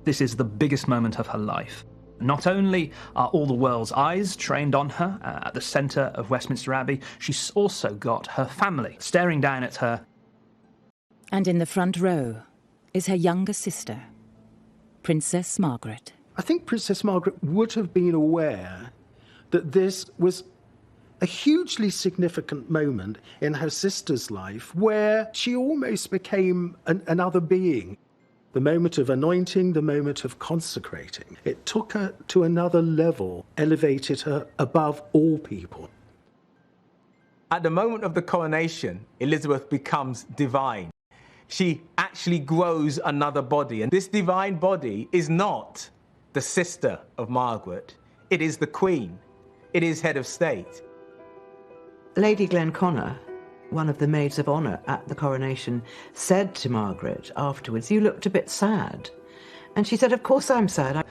[SPEAKER 2] This is the biggest moment of her life. Not only are all the world's eyes trained on her at the centre of Westminster Abbey, she's also got her family staring down at her.
[SPEAKER 1] And in the front row is her younger sister, Princess Margaret.
[SPEAKER 7] I think Princess Margaret would have been aware that this was a hugely significant moment in her sister's life where she almost became another being. The moment of anointing, the moment of consecrating. It took her to another level, elevated her above all people.
[SPEAKER 4] At the moment of the coronation, Elizabeth becomes divine. She actually grows another body, and this divine body is not the sister of Margaret. It is the Queen. It is head of state.
[SPEAKER 10] Lady Glenconnor, one of the maids of honour at the coronation, said to Margaret afterwards, "You looked a bit sad." And she said, "Of course I'm sad."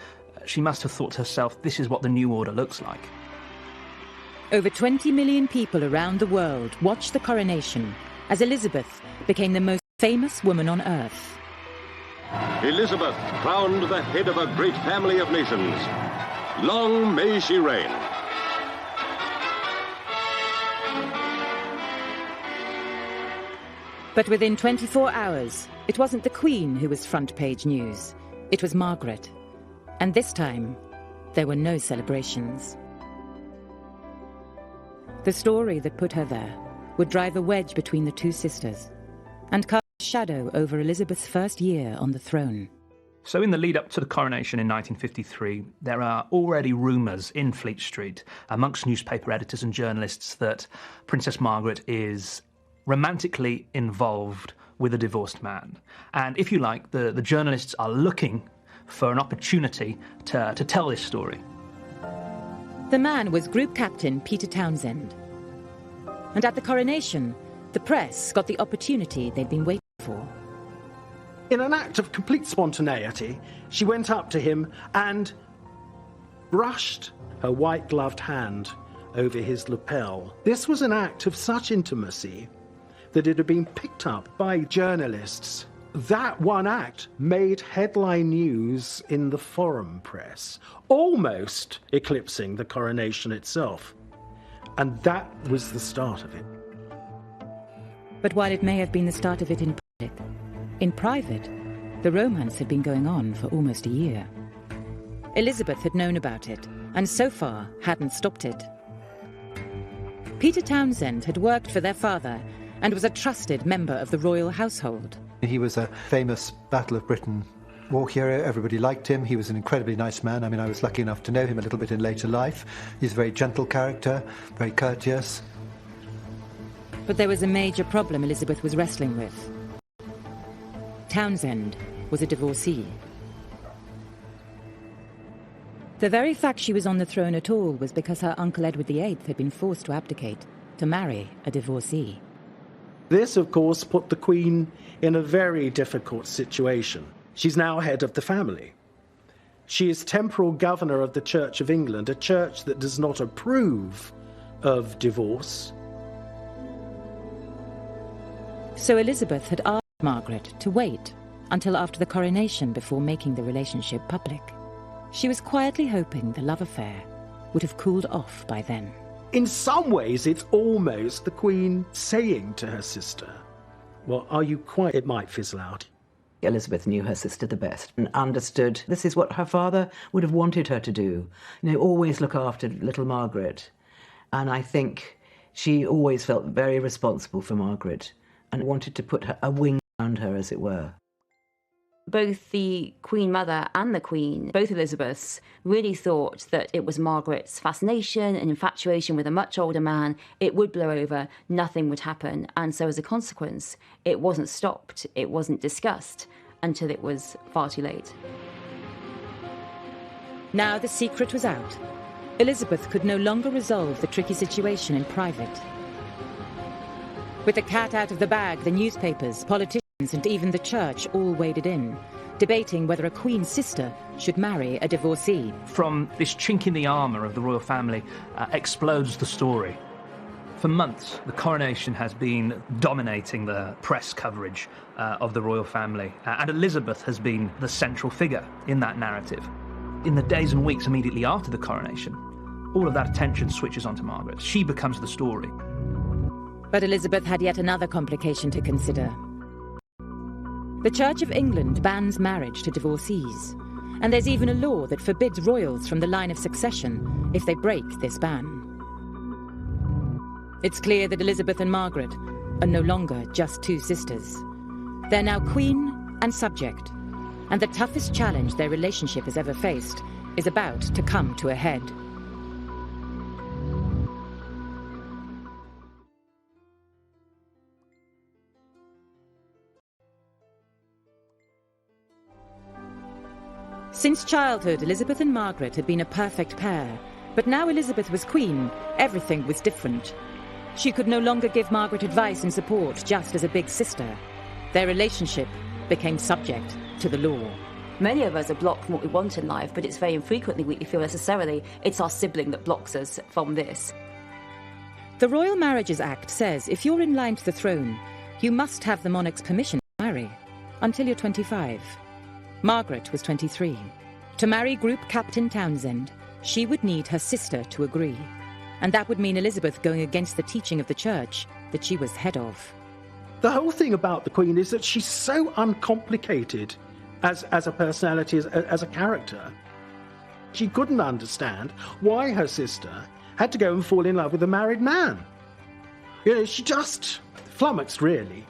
[SPEAKER 2] She must have thought to herself, this is what the new order looks like.
[SPEAKER 1] Over 20 million people around the world watched the coronation as Elizabeth became the most famous woman on earth.
[SPEAKER 17] Elizabeth, crowned the head of a great family of nations. Long may she reign.
[SPEAKER 1] But within 24 hours, it wasn't the Queen who was front page news. It was Margaret. And this time, there were no celebrations. The story that put her there would drive a wedge between the two sisters and cast a shadow over Elizabeth's first year on the throne.
[SPEAKER 2] So in the lead up to the coronation in 1953, there are already rumours in Fleet Street amongst newspaper editors and journalists that Princess Margaret is romantically involved with a divorced man. And if you like, the journalists are looking for an opportunity to tell this story.
[SPEAKER 1] The man was Group Captain Peter Townsend. And at the coronation, the press got the opportunity they'd been waiting for.
[SPEAKER 7] In an act of complete spontaneity, she went up to him and brushed her white-gloved hand over his lapel. This was an act of such intimacy that it had been picked up by journalists. That one act made headline news in the foreign press, almost eclipsing the coronation itself. And that was the start of it.
[SPEAKER 1] But while it may have been the start of it in private, the romance had been going on for almost a year. Elizabeth had known about it, and so far hadn't stopped it. Peter Townsend had worked for their father and was a trusted member of the royal household.
[SPEAKER 6] He was a famous Battle of Britain war hero. Everybody liked him. He was an incredibly nice man. I mean, I was lucky enough to know him a little bit in later life. He's a very gentle character, very courteous.
[SPEAKER 1] But there was a major problem Elizabeth was wrestling with. Townsend was a divorcee. The very fact she was on the throne at all was because her uncle Edward VIII had been forced to abdicate to marry a divorcee.
[SPEAKER 7] This, of course, put the Queen in a very difficult situation. She's now head of the family. She is temporal governor of the Church of England, a church that does not approve of divorce.
[SPEAKER 1] So Elizabeth had asked Margaret to wait until after the coronation before making the relationship public. She was quietly hoping the love affair would have cooled off by then.
[SPEAKER 7] In some ways, it's almost the Queen saying to her sister, well, are you quite... It might fizzle out.
[SPEAKER 10] Elizabeth knew her sister the best and understood this is what her father would have wanted her to do. You know, always look after little Margaret. And I think she always felt very responsible for Margaret and wanted to put a wing around her, as it were.
[SPEAKER 3] Both the Queen Mother and the Queen, both Elizabeths, really thought that it was Margaret's fascination and infatuation with a much older man. It would blow over, nothing would happen. And so as a consequence, it wasn't stopped, it wasn't discussed until it was far too late.
[SPEAKER 1] Now the secret was out. Elizabeth could no longer resolve the tricky situation in private. With the cat out of the bag, the newspapers, politicians, and even the church all waded in. debating whether a Queen's sister should marry a divorcee.
[SPEAKER 2] From this chink in the armour of the royal family explodes the story. For months, the coronation has been dominating the press coverage of the royal family, and Elizabeth has been the central figure in that narrative. In the days and weeks immediately after the coronation, all of that attention switches onto Margaret. She becomes the story.
[SPEAKER 1] But Elizabeth had yet another complication to consider. The Church of England bans marriage to divorcees, and there's even a law that forbids royals from the line of succession if they break this ban. It's clear that Elizabeth and Margaret are no longer just two sisters. They're now queen and subject, and the toughest challenge their relationship has ever faced is about to come to a head. Since childhood, Elizabeth and Margaret had been a perfect pair, but now Elizabeth was queen, everything was different. She could no longer give Margaret advice and support just as a big sister. Their relationship became subject to the law.
[SPEAKER 3] Many of us are blocked from what we want in life, but it's very infrequently we feel necessarily it's our sibling that blocks us from this.
[SPEAKER 1] The Royal Marriages Act says if you're in line to the throne, you must have the monarch's permission to marry, until you're 25. Margaret was 23. To marry Group Captain Townsend, she would need her sister to agree. And that would mean Elizabeth going against the teaching of the church that she was head of.
[SPEAKER 7] The whole thing about the Queen is that she's so uncomplicated as a personality, as a character. She couldn't understand why her sister had to go and fall in love with a married man. You know, she just flummoxed, really.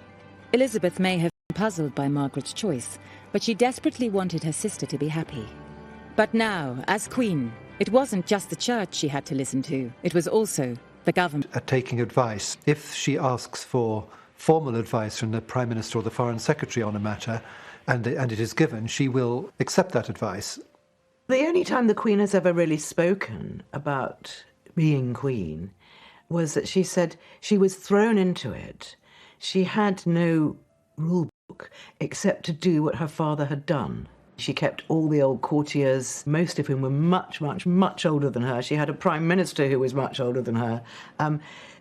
[SPEAKER 1] Elizabeth may have been puzzled by Margaret's choice, but she desperately wanted her sister to be happy. But now, as Queen, it wasn't just the church she had to listen to, it was also the government.
[SPEAKER 6] Taking advice. If she asks for formal advice from the Prime Minister or the Foreign Secretary on a matter, and it is given, she will accept that advice.
[SPEAKER 10] The only time the Queen has ever really spoken about being Queen was that she said she was thrown into it. She had no rule book except to do what her father had done. She kept all the old courtiers, most of whom were much, much, much older than her. She had a Prime Minister who was much older than her.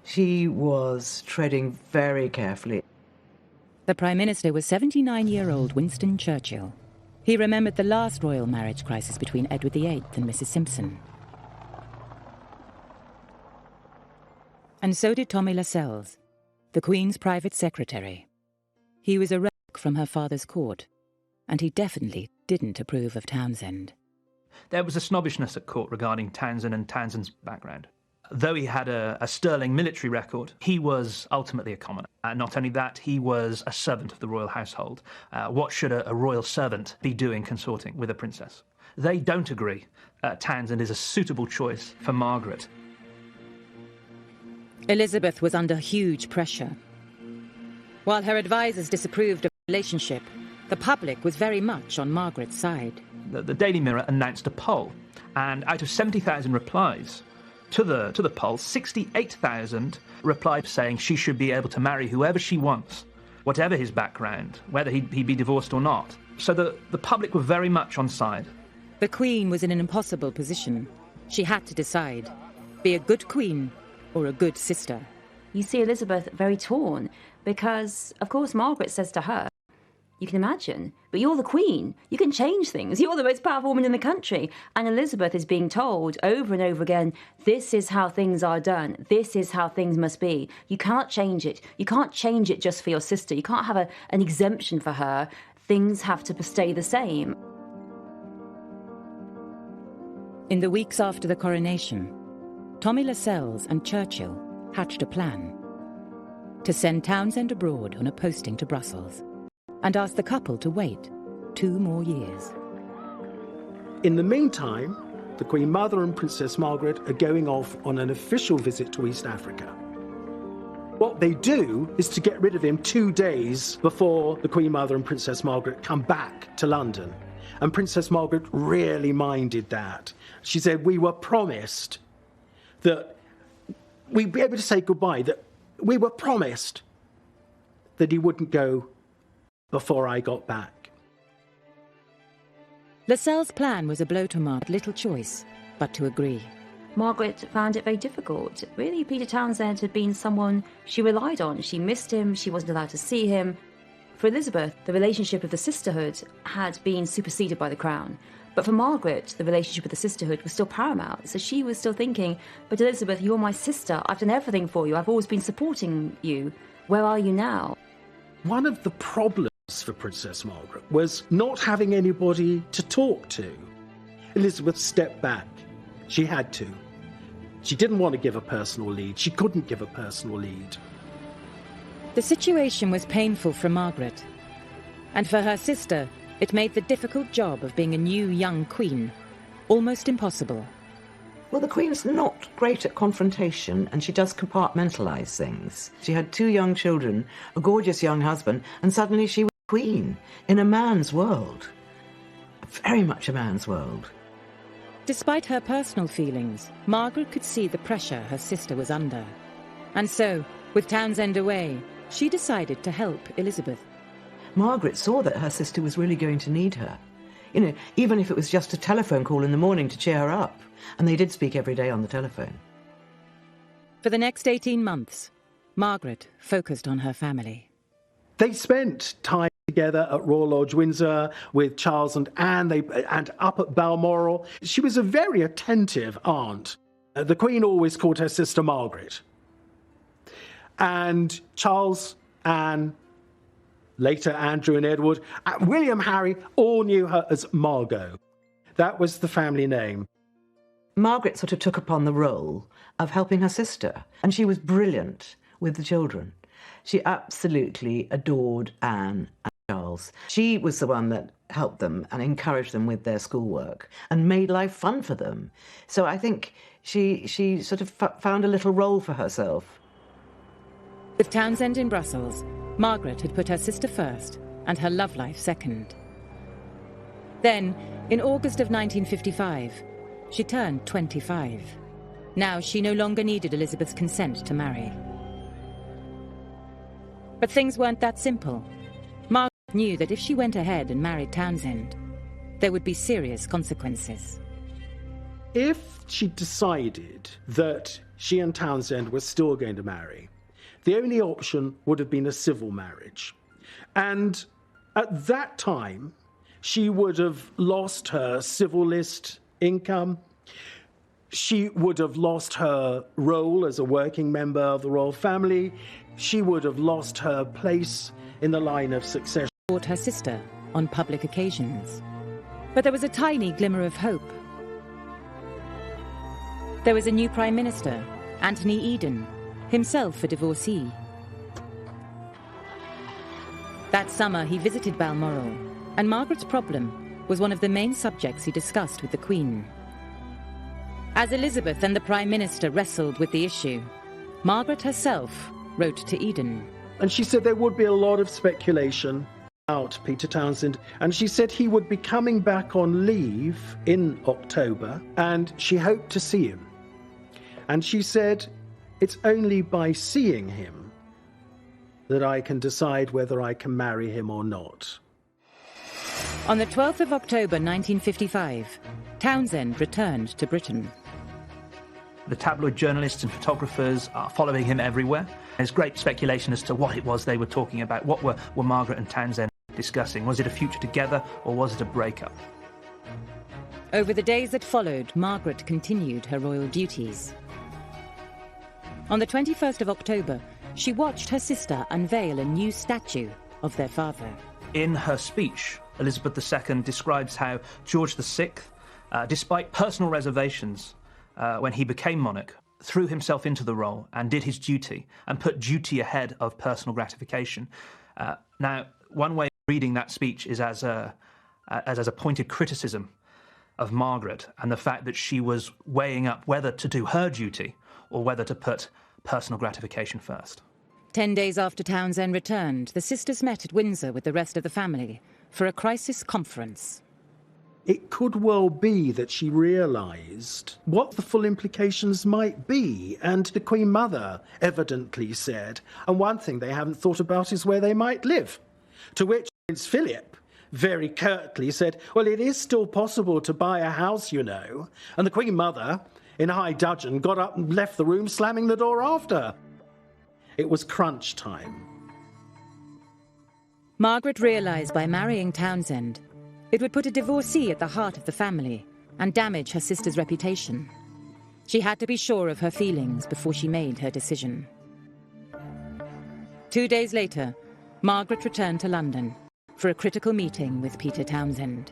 [SPEAKER 10] She was treading very carefully.
[SPEAKER 1] The Prime Minister was 79-year-old Winston Churchill. He remembered the last royal marriage crisis between Edward VIII and Mrs. Simpson. And so did Tommy Lascelles, the Queen's private secretary. He was a relic from her father's court, and he definitely didn't approve of Townsend.
[SPEAKER 2] There was a snobbishness at court regarding Townsend and Townsend's background. Though he had a sterling military record, he was ultimately a commoner. Not only that, he was a servant of the royal household. What should a royal servant be doing consorting with a princess? They don't agree. Townsend is a suitable choice for Margaret.
[SPEAKER 1] Elizabeth was under huge pressure. While her advisers disapproved of the relationship, the public was very much on Margaret's side.
[SPEAKER 2] The Daily Mirror announced a poll, and out of 70,000 replies to the poll, 68,000 replied saying she should be able to marry whoever she wants, whatever his background, whether he'd be divorced or not. So the public were very much on side.
[SPEAKER 1] The Queen was in an impossible position. She had to decide, be a good queen or a good sister.
[SPEAKER 3] You see Elizabeth very torn because, of course, Margaret says to her, you can imagine, but you're the Queen. You can change things. You're the most powerful woman in the country. And Elizabeth is being told over and over again, this is how things are done. This is how things must be. You can't change it. You can't change it just for your sister. You can't have an exemption for her. Things have to stay the same.
[SPEAKER 1] In the weeks after the coronation, Tommy Lascelles and Churchill hatched a plan to send Townsend abroad on a posting to Brussels and ask the couple to wait 2 more years.
[SPEAKER 7] In the meantime, the Queen Mother and Princess Margaret are going off on an official visit to East Africa. What they do is to get rid of him 2 days before the Queen Mother and Princess Margaret come back to London. And Princess Margaret really minded that. She said, we were promised that we'd be able to say goodbye, that we were promised that he wouldn't go before I got back.
[SPEAKER 1] Lascelles' plan was a blow to Margaret, little choice but to agree.
[SPEAKER 3] Margaret found it very difficult. Really, Peter Townsend had been someone she relied on. She missed him, she wasn't allowed to see him. For Elizabeth, the relationship of the sisterhood had been superseded by the crown. But for Margaret, the relationship with the sisterhood was still paramount. So she was still thinking, but Elizabeth, you're my sister. I've done everything for you. I've always been supporting you. Where are you now?
[SPEAKER 7] One of the problems for Princess Margaret was not having anybody to talk to. Elizabeth stepped back. She had to. She didn't want to give a personal lead. She couldn't give a personal lead.
[SPEAKER 1] The situation was painful for Margaret. And for her sister, it made the difficult job of being a new young queen almost impossible.
[SPEAKER 10] Well, the Queen's not great at confrontation, and she does compartmentalise things. She had 2 young children, a gorgeous young husband, and suddenly she was queen in a man's world. Very much a man's world.
[SPEAKER 1] Despite her personal feelings, Margaret could see the pressure her sister was under. And so, with Townsend away, she decided to help Elizabeth.
[SPEAKER 10] Margaret saw that her sister was really going to need her. You know, even if it was just a telephone call in the morning to cheer her up. And they did speak every day on the telephone.
[SPEAKER 1] For the next 18 months, Margaret focused on her family.
[SPEAKER 7] They spent time together at Royal Lodge, Windsor, with Charles and Anne, and up at Balmoral. She was a very attentive aunt. The Queen always called her sister Margaret. And Charles, Anne, later Andrew and Edward, William, Harry, all knew her as Margot. That was the family name.
[SPEAKER 10] Margaret sort of took upon the role of helping her sister, and she was brilliant with the children. She absolutely adored Anne and Charles. She was the one that helped them and encouraged them with their schoolwork and made life fun for them. So I think she sort of found a little role for herself.
[SPEAKER 1] With Townsend in Brussels, Margaret had put her sister first and her love life second. Then, in August of 1955, she turned 25. Now she no longer needed Elizabeth's consent to marry. But things weren't that simple. Margaret knew that if she went ahead and married Townsend, there would be serious consequences.
[SPEAKER 7] If she decided that she and Townsend were still going to marry, the only option would have been a civil marriage. And at that time, she would have lost her civil list income. She would have lost her role as a working member of the royal family. She would have lost her place in the line of succession.
[SPEAKER 1] Her sister on public occasions. But there was a tiny glimmer of hope. There was a new Prime Minister, Anthony Eden, himself a divorcee. That summer he visited Balmoral, and Margaret's problem was one of the main subjects he discussed with the Queen. As Elizabeth and the Prime Minister wrestled with the issue, Margaret herself wrote to Eden.
[SPEAKER 7] And she said there would be a lot of speculation about Peter Townsend, and she said he would be coming back on leave in October, and she hoped to see him. And she said, it's only by seeing him that I can decide whether I can marry him or not.
[SPEAKER 1] On the 12th of October 1955, Townsend returned to Britain.
[SPEAKER 2] The tabloid journalists and photographers are following him everywhere. There's great speculation as to what it was they were talking about. What were Margaret and Townsend discussing? Was it a future together, or was it a breakup?
[SPEAKER 1] Over the days that followed, Margaret continued her royal duties. On the 21st of October, she watched her sister unveil a new statue of their father.
[SPEAKER 2] In her speech, Elizabeth II describes how George VI, despite personal reservations, when he became monarch, threw himself into the role and did his duty and put duty ahead of personal gratification. Now, one way of reading that speech is as a pointed criticism of Margaret and the fact that she was weighing up whether to do her duty or whether to put personal gratification first.
[SPEAKER 1] 10 days after Townsend returned, the sisters met at Windsor with the rest of the family for a crisis conference.
[SPEAKER 7] It could well be that she realised what the full implications might be, and the Queen Mother evidently said, and one thing they haven't thought about is where they might live. To which Prince Philip very curtly said, well, it is still possible to buy a house, you know. And the Queen Mother, in high dudgeon, got up and left the room, slamming the door after her. It was crunch time.
[SPEAKER 1] Margaret realised by marrying Townsend, it would put a divorcee at the heart of the family and damage her sister's reputation. She had to be sure of her feelings before she made her decision. 2 days later, Margaret returned to London for a critical meeting with Peter Townsend.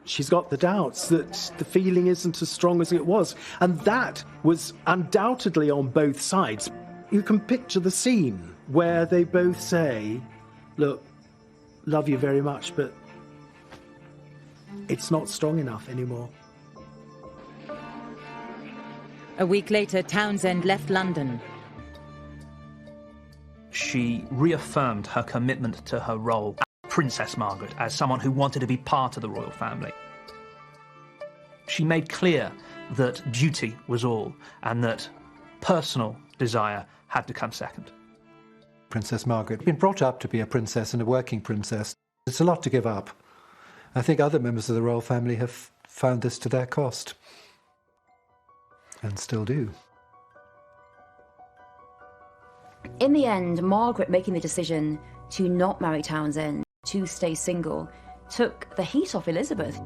[SPEAKER 7] She's got the doubts that the feeling isn't as strong as it was, and that was undoubtedly on both sides. You can picture the scene where they both say, look, love you very much, but it's not strong enough anymore.
[SPEAKER 1] A week later, Townsend left London.
[SPEAKER 2] She reaffirmed her commitment to her role as Princess Margaret, as someone who wanted to be part of the royal family. She made clear that duty was all, and that personal desire had to come second.
[SPEAKER 6] Princess Margaret had been brought up to be a princess and a working princess. It's a lot to give up. I think other members of the royal family have found this to their cost, and still do.
[SPEAKER 3] In the end, Margaret making the decision to not marry Townsend, to stay single, took the heat off Elizabeth.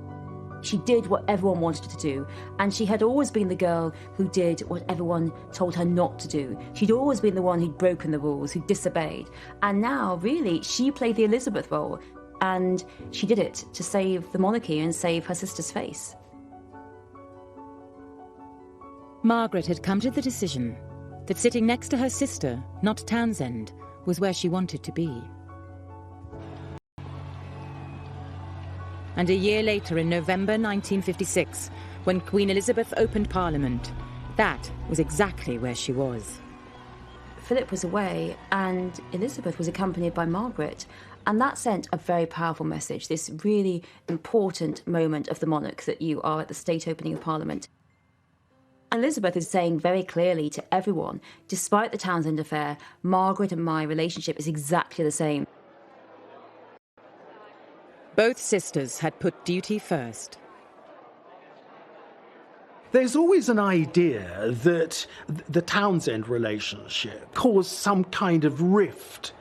[SPEAKER 3] She did what everyone wanted her to do, and she had always been the girl who did what everyone told her not to do. She'd always been the one who'd broken the rules, who disobeyed. And now, really, she played the Elizabeth role, and she did it to save the monarchy and save her sister's face.
[SPEAKER 1] Margaret had come to the decision that sitting next to her sister, not Townsend, was where she wanted to be. And a year later, in November 1956, when Queen Elizabeth opened Parliament, that was exactly where she was.
[SPEAKER 3] Philip was away, and Elizabeth was accompanied by Margaret, and that sent a very powerful message, this really important moment of the monarch, that you are at the state opening of Parliament. Elizabeth is saying very clearly to everyone, despite the Townsend affair, Margaret and my relationship is exactly the same.
[SPEAKER 1] Both sisters had put duty first.
[SPEAKER 7] There's always an idea that the Townsend relationship caused some kind of rift.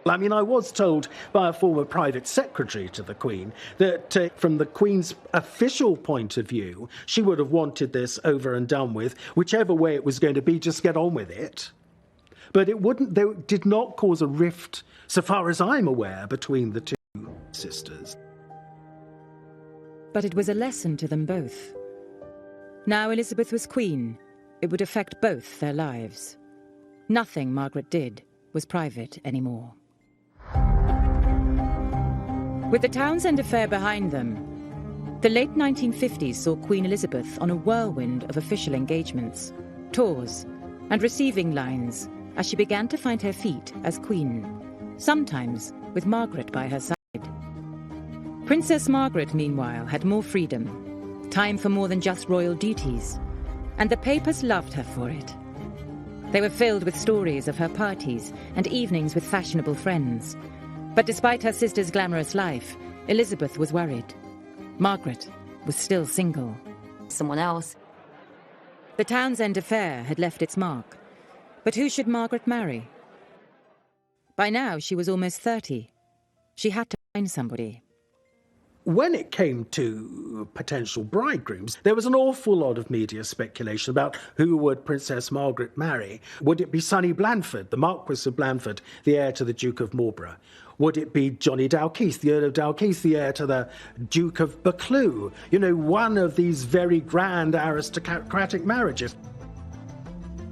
[SPEAKER 7] I mean, I was told by a former private secretary to the Queen that from the Queen's official point of view, she would have wanted this over and done with, whichever way it was going to be, just get on with it. But it did not cause a rift, so far as I'm aware, between the two sisters.
[SPEAKER 1] But it was a lesson to them both. Now Elizabeth was Queen, it would affect both their lives. Nothing Margaret did was private anymore. With the Townsend affair behind them, the late 1950s saw Queen Elizabeth on a whirlwind of official engagements, tours, and receiving lines as she began to find her feet as Queen, sometimes with Margaret by her side. Princess Margaret, meanwhile, had more freedom, time for more than just royal duties, and the papers loved her for it. They were filled with stories of her parties and evenings with fashionable friends. But despite her sister's glamorous life, Elizabeth was worried. Margaret was still single.
[SPEAKER 3] Someone else.
[SPEAKER 1] The Townsend affair had left its mark. But who should Margaret marry? By now, she was almost 30. She had to find somebody.
[SPEAKER 7] When it came to potential bridegrooms, there was an awful lot of media speculation about who would Princess Margaret marry. Would it be Sonny Blandford, the Marquis of Blandford, the heir to the Duke of Marlborough? Would it be Johnny Dalkeith, the Earl of Dalkeith, the heir to the Duke of Buccleuch? You know, one of these very grand aristocratic marriages.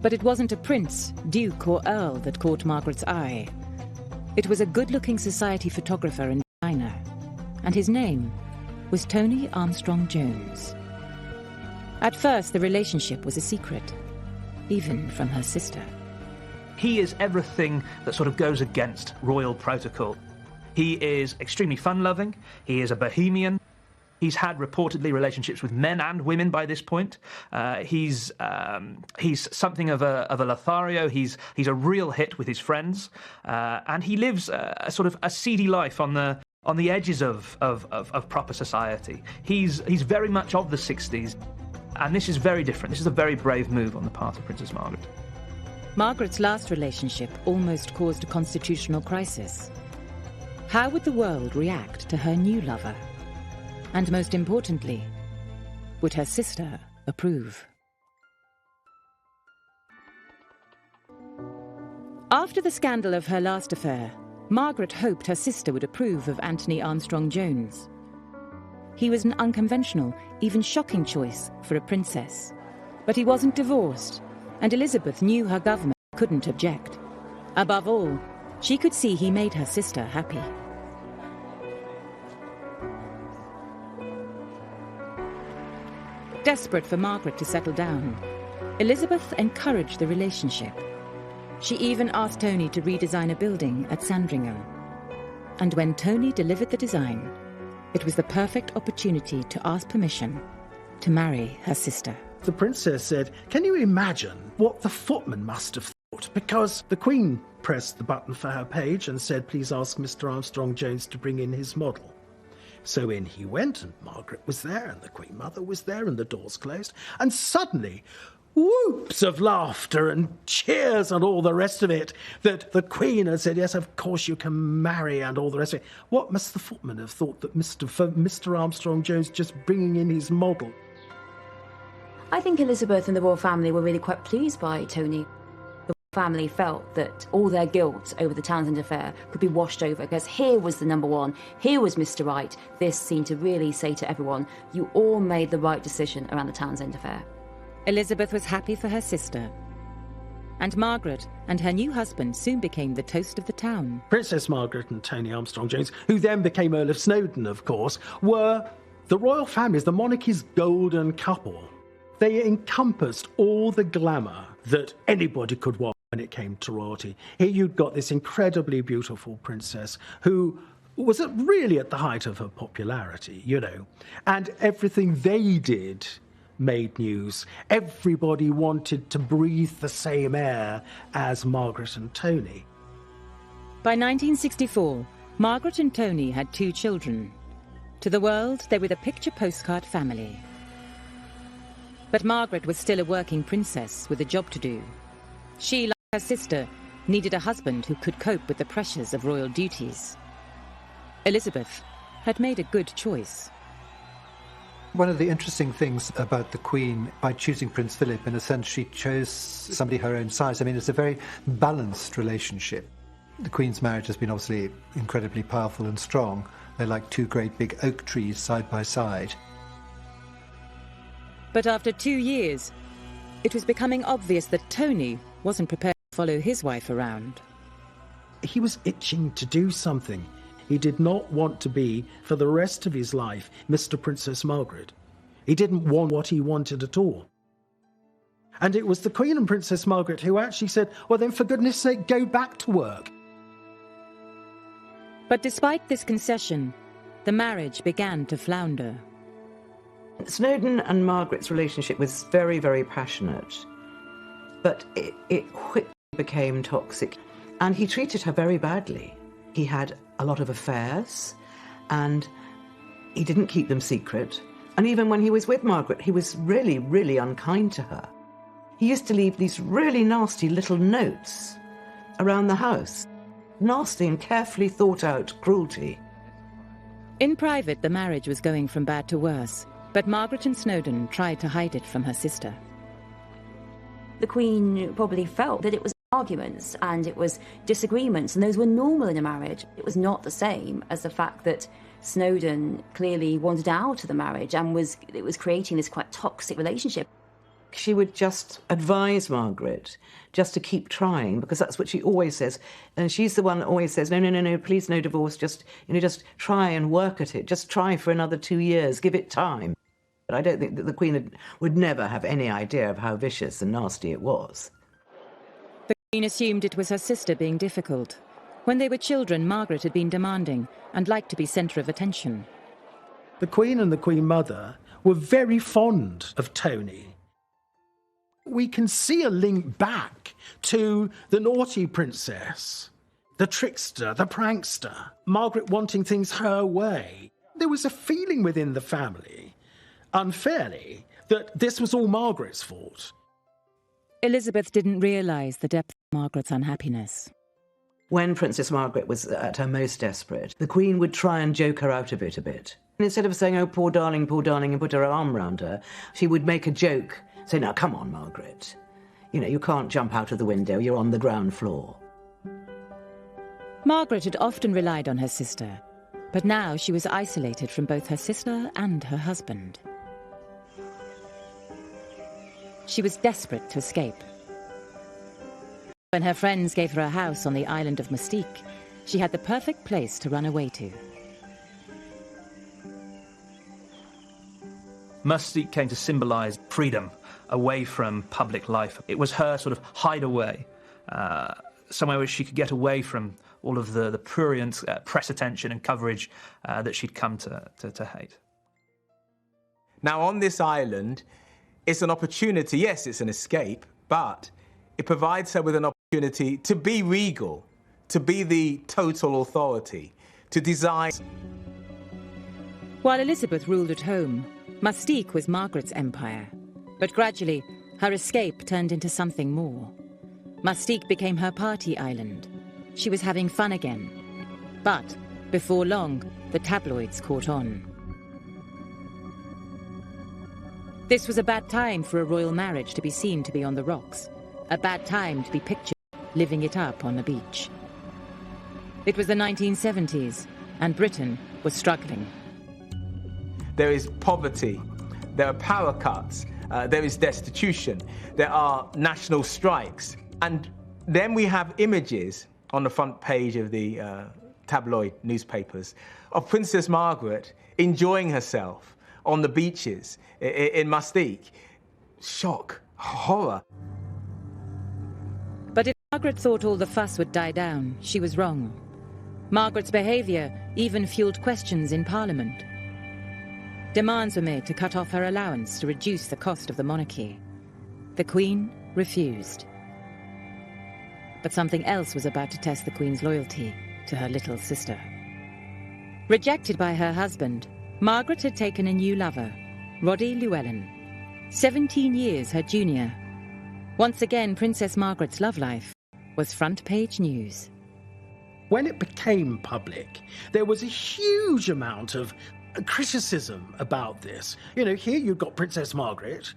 [SPEAKER 1] But it wasn't a prince, duke or earl that caught Margaret's eye. It was a good-looking society photographer and designer. And his name was Tony Armstrong Jones. At first, the relationship was a secret, even from her sister.
[SPEAKER 2] He is everything that sort of goes against royal protocol. He is extremely fun-loving, he is a bohemian, he's had reportedly relationships with men and women by this point. He's something of a Lothario. He's a real hit with his friends, and he lives a sort of a seedy life on the on the edges of proper society. He's very much of the 60s, and this is very different. This is a very brave move on the part of Princess Margaret.
[SPEAKER 1] Margaret's last relationship almost caused a constitutional crisis. How would the world react to her new lover? And most importantly, would her sister approve? After the scandal of her last affair, Margaret hoped her sister would approve of Anthony Armstrong-Jones. He was an unconventional, even shocking choice for a princess. But he wasn't divorced, and Elizabeth knew her government couldn't object. Above all, she could see he made her sister happy. Desperate for Margaret to settle down, Elizabeth encouraged the relationship. She even asked Tony to redesign a building at Sandringham. And when Tony delivered the design, it was the perfect opportunity to ask permission to marry her sister.
[SPEAKER 7] The princess said, "Can you imagine what the footman must have thought?" Because the Queen pressed the button for her page and said, "Please ask Mr. Armstrong-Jones to bring in his model." So in he went, and Margaret was there, and the Queen Mother was there, and the doors closed, and suddenly whoops of laughter and cheers and all the rest of it, that the Queen had said, "Yes, of course you can marry," and all the rest of it. What must the footman have thought that Mr. Armstrong-Jones just bringing in his model?
[SPEAKER 3] I think Elizabeth and the royal family were really quite pleased by Tony. The family felt that all their guilt over the Townsend affair could be washed over, because here was the number one, here was Mr. Right. This seemed to really say to everyone, you all made the right decision around the Townsend affair.
[SPEAKER 1] Elizabeth was happy for her sister. And Margaret and her new husband soon became the toast of the town.
[SPEAKER 7] Princess Margaret and Tony Armstrong-Jones, who then became Earl of Snowdon, of course, were the royal family's, the monarchy's golden couple. They encompassed all the glamour that anybody could want when it came to royalty. Here you'd got this incredibly beautiful princess who was really at the height of her popularity, you know, and everything they did made news. Everybody wanted to breathe the same air as Margaret and Tony.
[SPEAKER 1] By 1964, Margaret and Tony had 2 children. To the world, they were the picture postcard family. But Margaret was still a working princess with a job to do. She, like her sister, needed a husband who could cope with the pressures of royal duties. Elizabeth had made a good choice.
[SPEAKER 6] One of the interesting things about the Queen, by choosing Prince Philip, in a sense, she chose somebody her own size. I mean, it's a very balanced relationship. The Queen's marriage has been obviously incredibly powerful and strong. They're like 2 great big oak trees side by side.
[SPEAKER 1] But after 2 years, it was becoming obvious that Tony wasn't prepared to follow his wife around.
[SPEAKER 7] He was itching to do something. He did not want to be, for the rest of his life, Mr. Princess Margaret. He didn't want what he wanted at all. And it was the Queen and Princess Margaret who actually said, well then, for goodness sake, go back to work.
[SPEAKER 1] But despite this concession, the marriage began to flounder.
[SPEAKER 10] Snowdon and Margaret's relationship was very, very passionate, but it quickly became toxic, and he treated her very badly. He had a lot of affairs, and he didn't keep them secret. And even when he was with Margaret, he was really, really unkind to her. He used to leave these really nasty little notes around the house. Nasty and carefully thought out cruelty.
[SPEAKER 1] In private, the marriage was going from bad to worse, but Margaret and Snowdon tried to hide it from her sister.
[SPEAKER 3] The Queen probably felt that it was arguments and it was disagreements, and those were normal in a marriage. It was not the same as the fact that Snowdon clearly wanted out of the marriage and it was creating this quite toxic relationship.
[SPEAKER 10] She would just advise Margaret just to keep trying, because that's what she always says. And she's the one that always says, no, please, no divorce, just try and work at it. Just try for another 2 years, give it time. But I don't think that the Queen would never have any idea of how vicious and nasty it was.
[SPEAKER 1] The Queen assumed it was her sister being difficult. When they were children, Margaret had been demanding and liked to be centre of attention.
[SPEAKER 7] The Queen and the Queen Mother were very fond of Tony. We can see a link back to the naughty princess. the trickster, the prankster, Margaret wanting things her way. There was a feeling within the family, unfairly, that this was all Margaret's fault.
[SPEAKER 1] Elizabeth didn't realise the depth of Margaret's unhappiness.
[SPEAKER 10] When Princess Margaret was at her most desperate, the Queen would try and joke her out of it a bit. And instead of saying, oh, poor darling, and put her arm round her, she would make a joke, say, now, come on, Margaret. You know, you can't jump out of the window, you're on the ground floor.
[SPEAKER 1] Margaret had often relied on her sister, but now she was isolated from both her sister and her husband. She was desperate to escape. When her friends gave her a house on the island of Mystique, she had the perfect place to run away to.
[SPEAKER 2] Mystique came to symbolise freedom away from public life. It was her sort of hideaway, somewhere where she could get away from all of the prurient press attention and coverage that she'd come to hate.
[SPEAKER 4] Now, on this island, it's an opportunity. Yes, it's an escape, but it provides her with an opportunity to be regal, to be the total authority, to design.
[SPEAKER 1] While Elizabeth ruled at home, Mystique was Margaret's empire. But gradually, her escape turned into something more. Mystique became her party island. She was having fun again. But, before long, the tabloids caught on. This was a bad time for a royal marriage to be seen to be on the rocks. A bad time to be pictured living it up on the beach. It was the 1970s, and Britain was struggling.
[SPEAKER 4] There is poverty, there are power cuts, there is destitution, there are national strikes. And then we have images on the front page of the tabloid newspapers of Princess Margaret enjoying herself on the beaches in Mystique. Shock, horror.
[SPEAKER 1] But if Margaret thought all the fuss would die down, she was wrong. Margaret's behaviour even fueled questions in Parliament. Demands were made to cut off her allowance to reduce the cost of the monarchy. The Queen refused. But something else was about to test the Queen's loyalty to her little sister. Rejected by her husband, Margaret had taken a new lover, Roddy Llewellyn, 17 years her junior. Once again, Princess Margaret's love life was front-page news.
[SPEAKER 7] When it became public, there was a huge amount of criticism about this. You know, here you've got Princess Margaret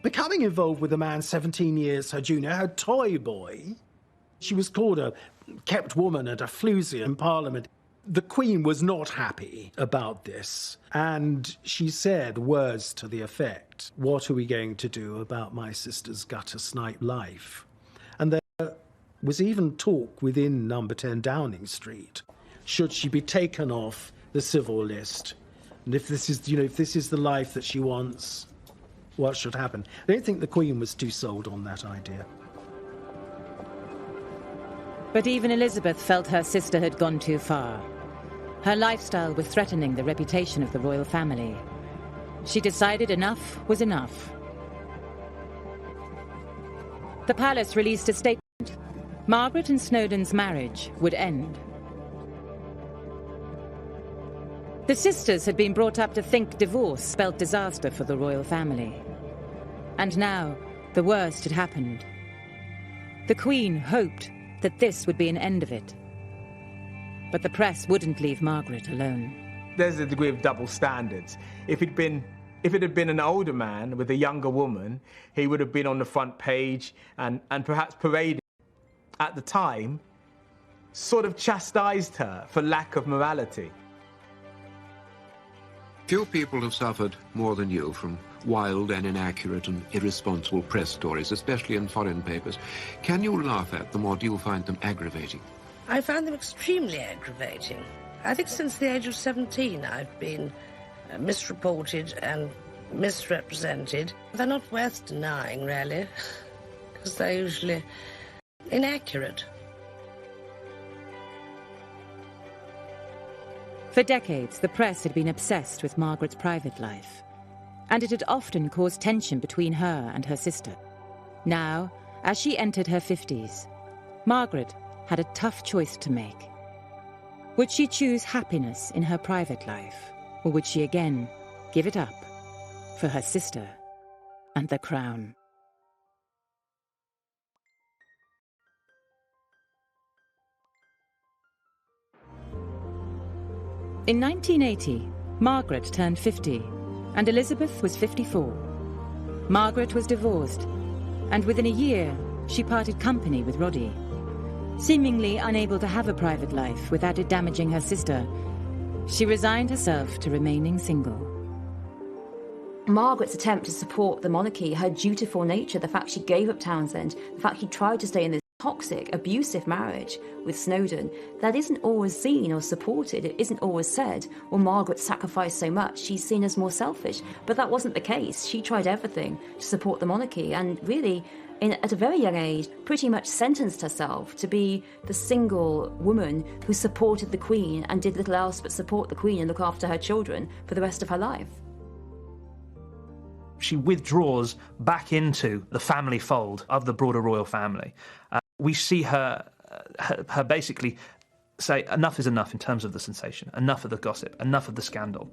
[SPEAKER 7] becoming involved with a man 17 years her junior, her toy boy. She was called a kept woman and a floozy in Parliament. The Queen was not happy about this, and she said words to the effect, "What are we going to do about my sister's gutter-snipe life?" And there was even talk within number 10 Downing Street. Should she be taken off the civil list? And if this is, if this is the life that she wants, what should happen? I don't think the Queen was too sold on that idea.
[SPEAKER 1] But even Elizabeth felt her sister had gone too far. Her lifestyle was threatening the reputation of the royal family. She decided enough was enough. The palace released a statement. Margaret and Snowdon's marriage would end. The sisters had been brought up to think divorce spelled disaster for the royal family. And now, the worst had happened. The Queen hoped that this would be an end of it. But the press wouldn't leave Margaret alone.
[SPEAKER 4] There's a degree of double standards. If it had been an older man with a younger woman, he would have been on the front page and perhaps paraded. At the time, sort of chastised her for lack of morality.
[SPEAKER 18] Few people have suffered more than you from wild and inaccurate and irresponsible press stories, especially in foreign papers. Can you laugh at them, or do you find them aggravating?
[SPEAKER 5] I find them extremely aggravating. I think since the age of 17 I've been misreported and misrepresented. They're not worth denying, really, because they're usually inaccurate.
[SPEAKER 1] For decades, the press had been obsessed with Margaret's private life, and it had often caused tension between her and her sister. Now, as she entered her 50s, Margaret had a tough choice to make. Would she choose happiness in her private life, or would she again give it up for her sister and the crown? In 1980, Margaret turned 50, and Elizabeth was 54. Margaret was divorced, and within a year, she parted company with Roddy. Seemingly unable to have a private life without it damaging her sister, she resigned herself to remaining single.
[SPEAKER 3] Margaret's attempt to support the monarchy, her dutiful nature, the fact she gave up Townsend, the fact she tried to stay in this toxic, abusive marriage with Snowdon, that isn't always seen or supported. It isn't always said, well, Margaret sacrificed so much, she's seen as more selfish. But that wasn't the case. She tried everything to support the monarchy and really, at a very young age, pretty much sentenced herself to be the single woman who supported the Queen and did little else but support the Queen and look after her children for the rest of her life.
[SPEAKER 2] She withdraws back into the family fold of the broader royal family. We see her basically say enough is enough in terms of the sensation, enough of the gossip, enough of the scandal.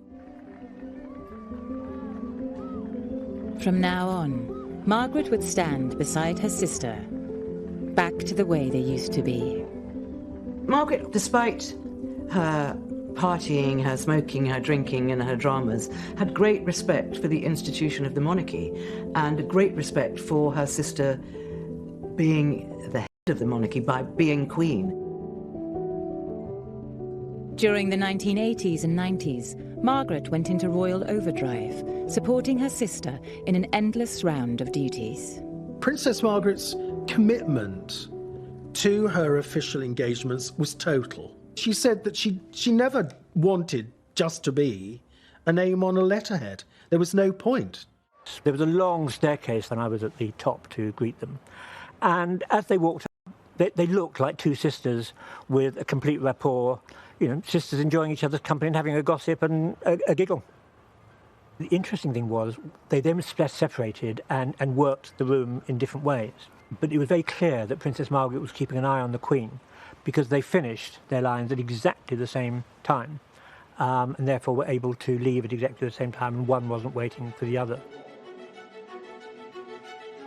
[SPEAKER 1] From now on, Margaret would stand beside her sister, back to the way they used to be.
[SPEAKER 10] Margaret, despite her partying, her smoking, her drinking and her dramas, had great respect for the institution of the monarchy and great respect for her sister being the head of the monarchy by being queen.
[SPEAKER 1] During the 1980s and 90s, Margaret went into royal overdrive, supporting her sister in an endless round of duties.
[SPEAKER 7] Princess Margaret's commitment to her official engagements was total. She said that she never wanted just to be a name on a letterhead. There was no point.
[SPEAKER 19] There was a long staircase when I was at the top to greet them. And as they walked up, they looked like two sisters with a complete rapport, you know, sisters enjoying each other's company and having a gossip and a giggle. The interesting thing was they then separated and worked the room in different ways. But it was very clear that Princess Margaret was keeping an eye on the Queen because they finished their lines at exactly the same time and therefore were able to leave at exactly the same time, and one wasn't waiting for the other.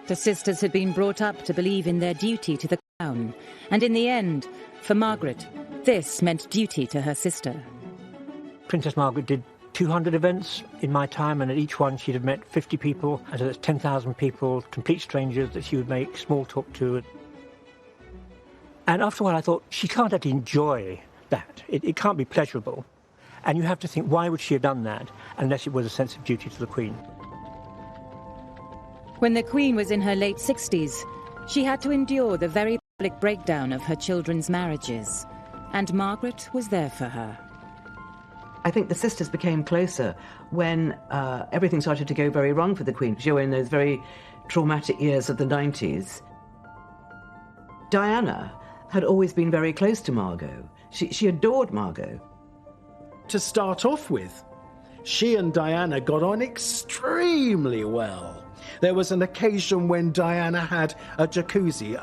[SPEAKER 1] The sisters had been brought up to believe in their duty to the crown, and in the end, for Margaret, this meant duty to her sister.
[SPEAKER 19] Princess Margaret did 200 events in my time, and at each one she'd have met 50 people, and so that's 10,000 people, complete strangers that she would make small talk to. And after a while I thought, she can't actually enjoy that. It can't be pleasurable. And you have to think, why would she have done that unless it was a sense of duty to the Queen?
[SPEAKER 1] When the Queen was in her late 60s, she had to endure the very public breakdown of her children's marriages, and Margaret was there for her.
[SPEAKER 10] I think the sisters became closer when everything started to go very wrong for the Queen. She was in those very traumatic years of the 90s. Diana had always been very close to Margot. She adored Margot.
[SPEAKER 7] To start off with, she and Diana got on extremely well. There was an occasion when Diana had a jacuzzi,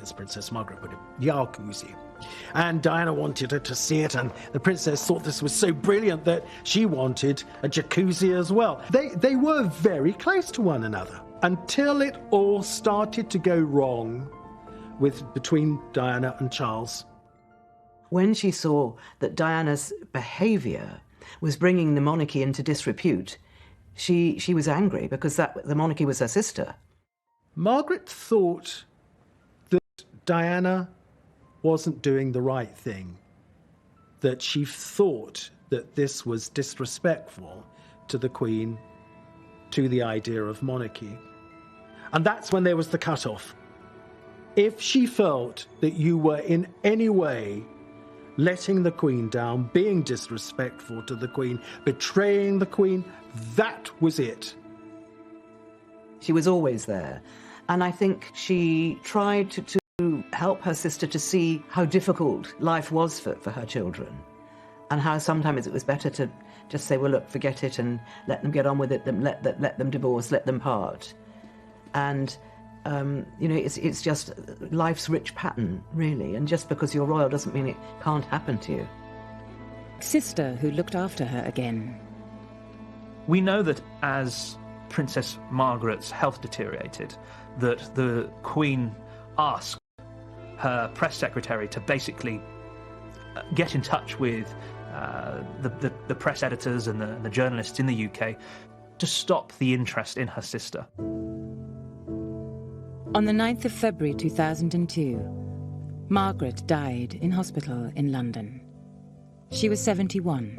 [SPEAKER 7] as Princess Margaret put it, jacuzzi. And Diana wanted her to see it, and the princess thought this was so brilliant that she wanted a jacuzzi as well. They were very close to one another until it all started to go wrong between Diana and Charles.
[SPEAKER 10] When she saw that Diana's behaviour was bringing the monarchy into disrepute, she was angry because the monarchy was her sister.
[SPEAKER 7] Margaret thought that Diana wasn't doing the right thing, that she thought that this was disrespectful to the Queen, to the idea of monarchy. And that's when there was the cut-off. If she felt that you were in any way letting the Queen down, being disrespectful to the Queen, betraying the Queen, that was it.
[SPEAKER 10] She was always there. And I think she tried to help her sister to see how difficult life was for her children, and how sometimes it was better to just say, well, look, forget it and let them get on with it, let them divorce, let them part. And It's just life's rich pattern, really, and just because you're royal doesn't mean it can't happen to you.
[SPEAKER 1] Sister who looked after her again.
[SPEAKER 2] We know that as Princess Margaret's health deteriorated, that the Queen asked her press secretary to basically get in touch with the press editors and the journalists in the UK to stop the interest in her sister.
[SPEAKER 1] On the 9th of February 2002, Margaret died in hospital in London. She was 71.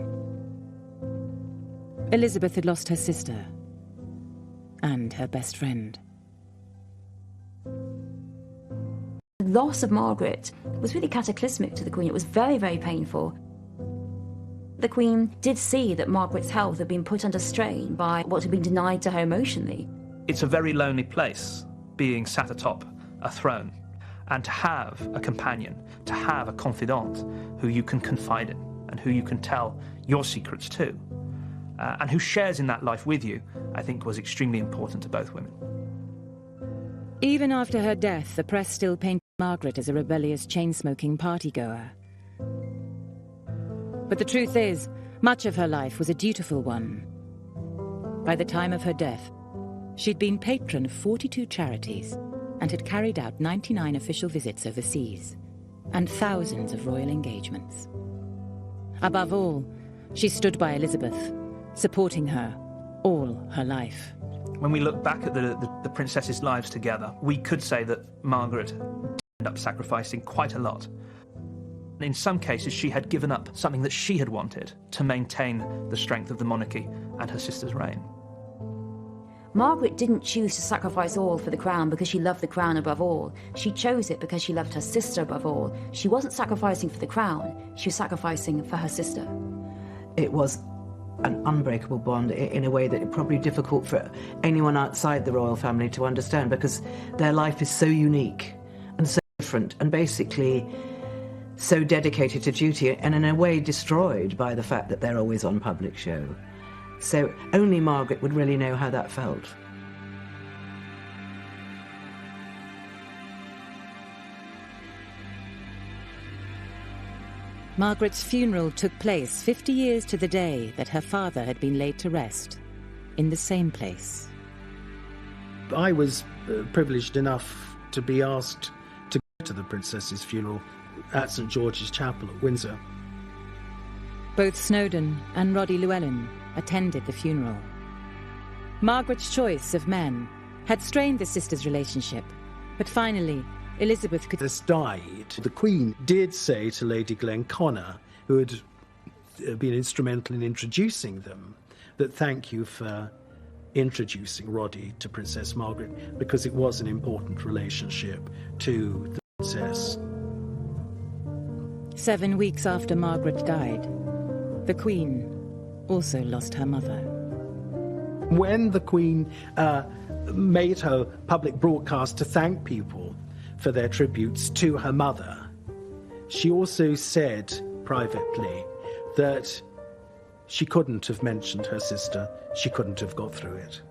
[SPEAKER 1] Elizabeth had lost her sister and her best friend.
[SPEAKER 3] The loss of Margaret was really cataclysmic to the Queen. It was very, very painful. The Queen did see that Margaret's health had been put under strain by what had been denied to her emotionally.
[SPEAKER 2] It's a very lonely place, being sat atop a throne, and to have a companion, to have a confidant who you can confide in and who you can tell your secrets to, and who shares in that life with you, I think was extremely important to both women.
[SPEAKER 1] Even after her death, the press still painted Margaret as a rebellious, chain-smoking partygoer. But the truth is, much of her life was a dutiful one. By the time of her death, she'd been patron of 42 charities and had carried out 99 official visits overseas and thousands of royal engagements. Above all, she stood by Elizabeth, supporting her all her life.
[SPEAKER 2] When we look back at the princesses' lives together, we could say that Margaret ended up sacrificing quite a lot. In some cases, she had given up something that she had wanted to maintain the strength of the monarchy and her sister's reign.
[SPEAKER 3] Margaret didn't choose to sacrifice all for the crown because she loved the crown above all. She chose it because she loved her sister above all. She wasn't sacrificing for the crown, she was sacrificing for her sister.
[SPEAKER 10] It was an unbreakable bond in a way that it's probably difficult for anyone outside the royal family to understand, because their life is so unique and so different and basically so dedicated to duty and in a way destroyed by the fact that they're always on public show. So only Margaret would really know how that felt.
[SPEAKER 1] Margaret's funeral took place 50 years to the day that her father had been laid to rest, in the same place.
[SPEAKER 7] I was privileged enough to be asked to go to the princess's funeral at St George's Chapel at Windsor.
[SPEAKER 1] Both Snowdon and Roddy Llewellyn attended the funeral. Margaret's choice of men had strained the sisters' relationship, but finally Elizabeth could...
[SPEAKER 7] died. The Queen did say to Lady Glenconnor, who had been instrumental in introducing them, that thank you for introducing Roddy to Princess Margaret, because it was an important relationship to the princess.
[SPEAKER 1] 7 weeks after Margaret died, the Queen also lost her mother.
[SPEAKER 7] When the Queen made her public broadcast to thank people for their tributes to her mother, she also said privately that she couldn't have mentioned her sister, she couldn't have got through it.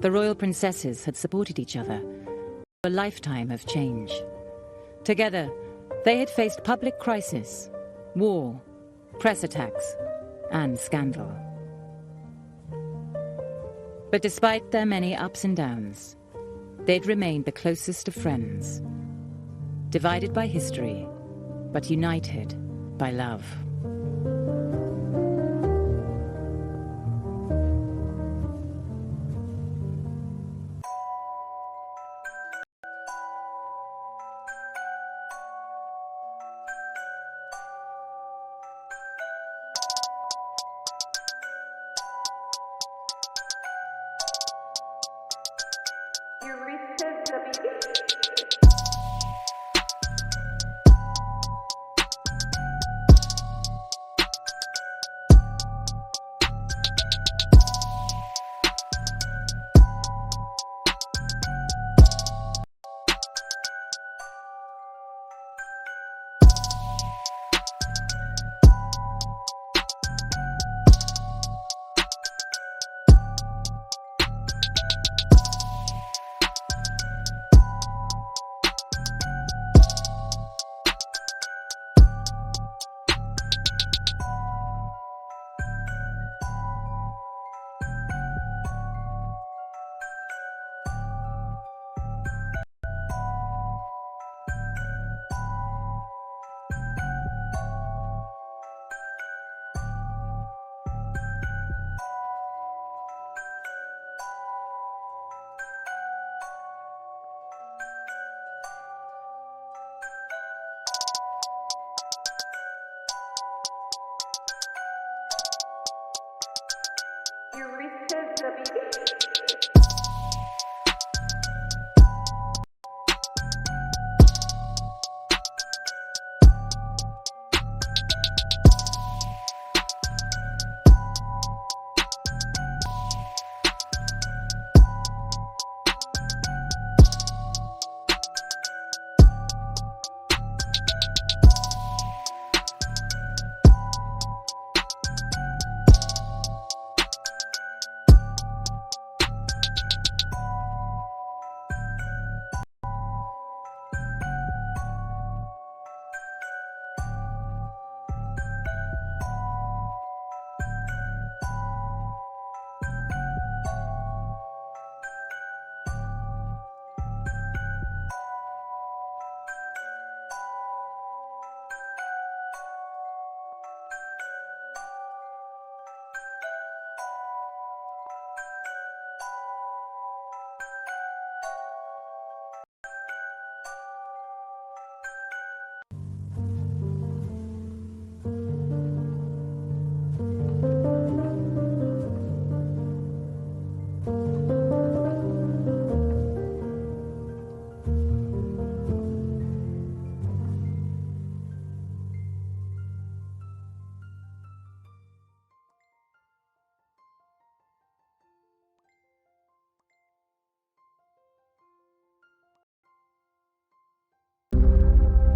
[SPEAKER 1] The royal princesses had supported each other for a lifetime of change. Together, they had faced public crisis, war, press attacks, and scandal. But despite their many ups and downs, they'd remained the closest of friends, divided by history, but united by love.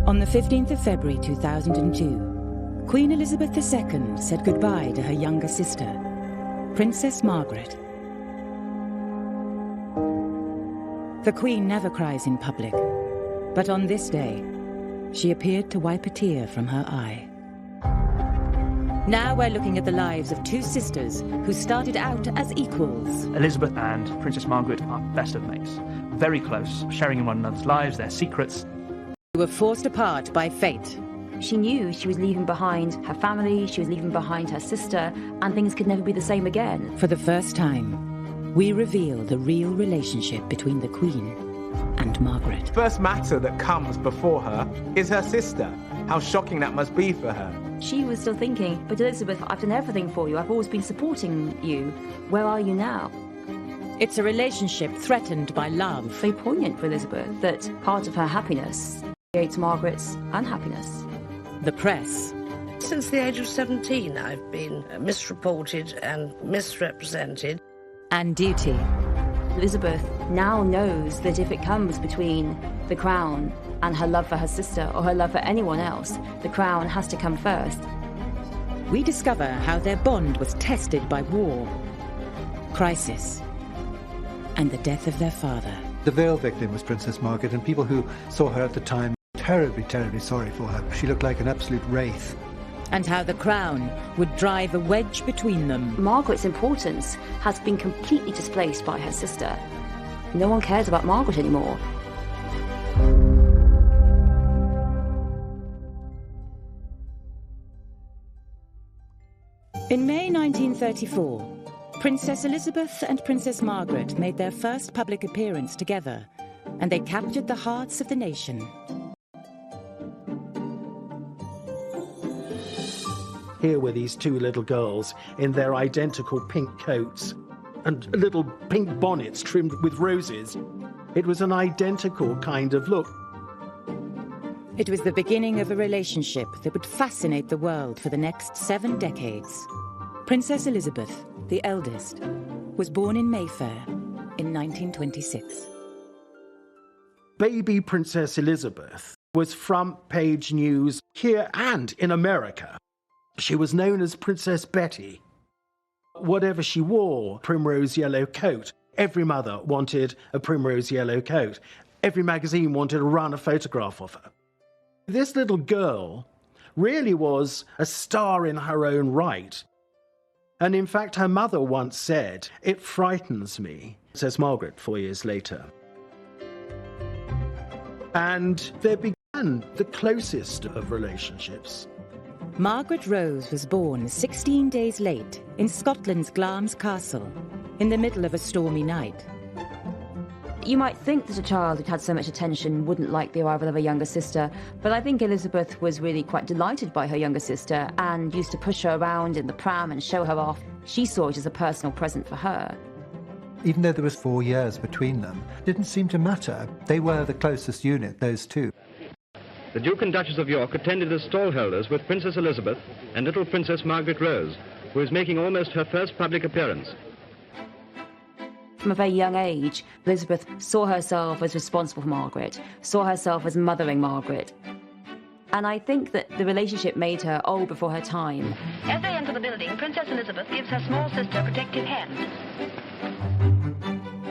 [SPEAKER 1] On the 15th of February 2002, Queen Elizabeth II said goodbye to her younger sister, Princess Margaret. The Queen never cries in public, but on this day, she appeared to wipe a tear from her eye. Now we're looking at the lives of two sisters who started out as equals.
[SPEAKER 2] Elizabeth and Princess Margaret are best of mates, very close, sharing in one another's lives, their secrets.
[SPEAKER 1] They were forced apart by fate.
[SPEAKER 3] She knew she was leaving behind her family, she was leaving behind her sister, and things could never be the same again.
[SPEAKER 1] For the first time, we reveal the real relationship between the Queen and Margaret.
[SPEAKER 4] The first matter that comes before her is her sister. How shocking that must be for her.
[SPEAKER 3] She was still thinking, but Elizabeth, I've done everything for you. I've always been supporting you. Where are you now?
[SPEAKER 1] It's a relationship threatened by love.
[SPEAKER 3] Very poignant for Elizabeth that part of her happiness creates Margaret's unhappiness.
[SPEAKER 1] The press.
[SPEAKER 5] Since the age of 17, I've been misreported and misrepresented.
[SPEAKER 1] And duty.
[SPEAKER 3] Elizabeth now knows that if it comes between the crown and her love for her sister or her love for anyone else, the crown has to come first.
[SPEAKER 1] We discover how their bond was tested by war, crisis, and the death of their father.
[SPEAKER 6] The veil victim was Princess Margaret, and people who saw her at the time terribly, terribly sorry for her. She looked like an absolute wraith.
[SPEAKER 1] And how the crown would drive a wedge between them.
[SPEAKER 3] Margaret's importance has been completely displaced by her sister. No one cares about Margaret anymore.
[SPEAKER 1] In May 1934, Princess Elizabeth and Princess Margaret made their first public appearance together, and they captured the hearts of the nation.
[SPEAKER 7] Here were these two little girls in their identical pink coats and little pink bonnets trimmed with roses. It was an identical kind of look.
[SPEAKER 1] It was the beginning of a relationship that would fascinate the world for the next 7 decades. Princess Elizabeth, the eldest, was born in Mayfair in 1926.
[SPEAKER 7] Baby Princess Elizabeth was front page news here and in America. She was known as Princess Betty. Whatever she wore, primrose yellow coat. Every mother wanted a primrose yellow coat. Every magazine wanted to run a photograph of her. This little girl really was a star in her own right. And in fact, her mother once said, "It frightens me," says Margaret 4 years later. And there began the closest of relationships.
[SPEAKER 1] Margaret Rose was born 16 days late in Scotland's Glamis Castle, in the middle of a stormy night.
[SPEAKER 3] You might think that a child who'd had so much attention wouldn't like the arrival of a younger sister, but I think Elizabeth was really quite delighted by her younger sister and used to push her around in the pram and show her off. She saw it as a personal present for her.
[SPEAKER 6] Even though there was 4 years between them, it didn't seem to matter. They were the closest unit, those two.
[SPEAKER 8] The Duke and Duchess of York attended as stallholders with Princess Elizabeth and little Princess Margaret Rose, who was making almost her first public appearance.
[SPEAKER 3] From a very young age, Elizabeth saw herself as responsible for Margaret, saw herself as mothering Margaret. And I think that the relationship made her old before her time.
[SPEAKER 9] As they enter the building, Princess Elizabeth gives her small sister a protective hand.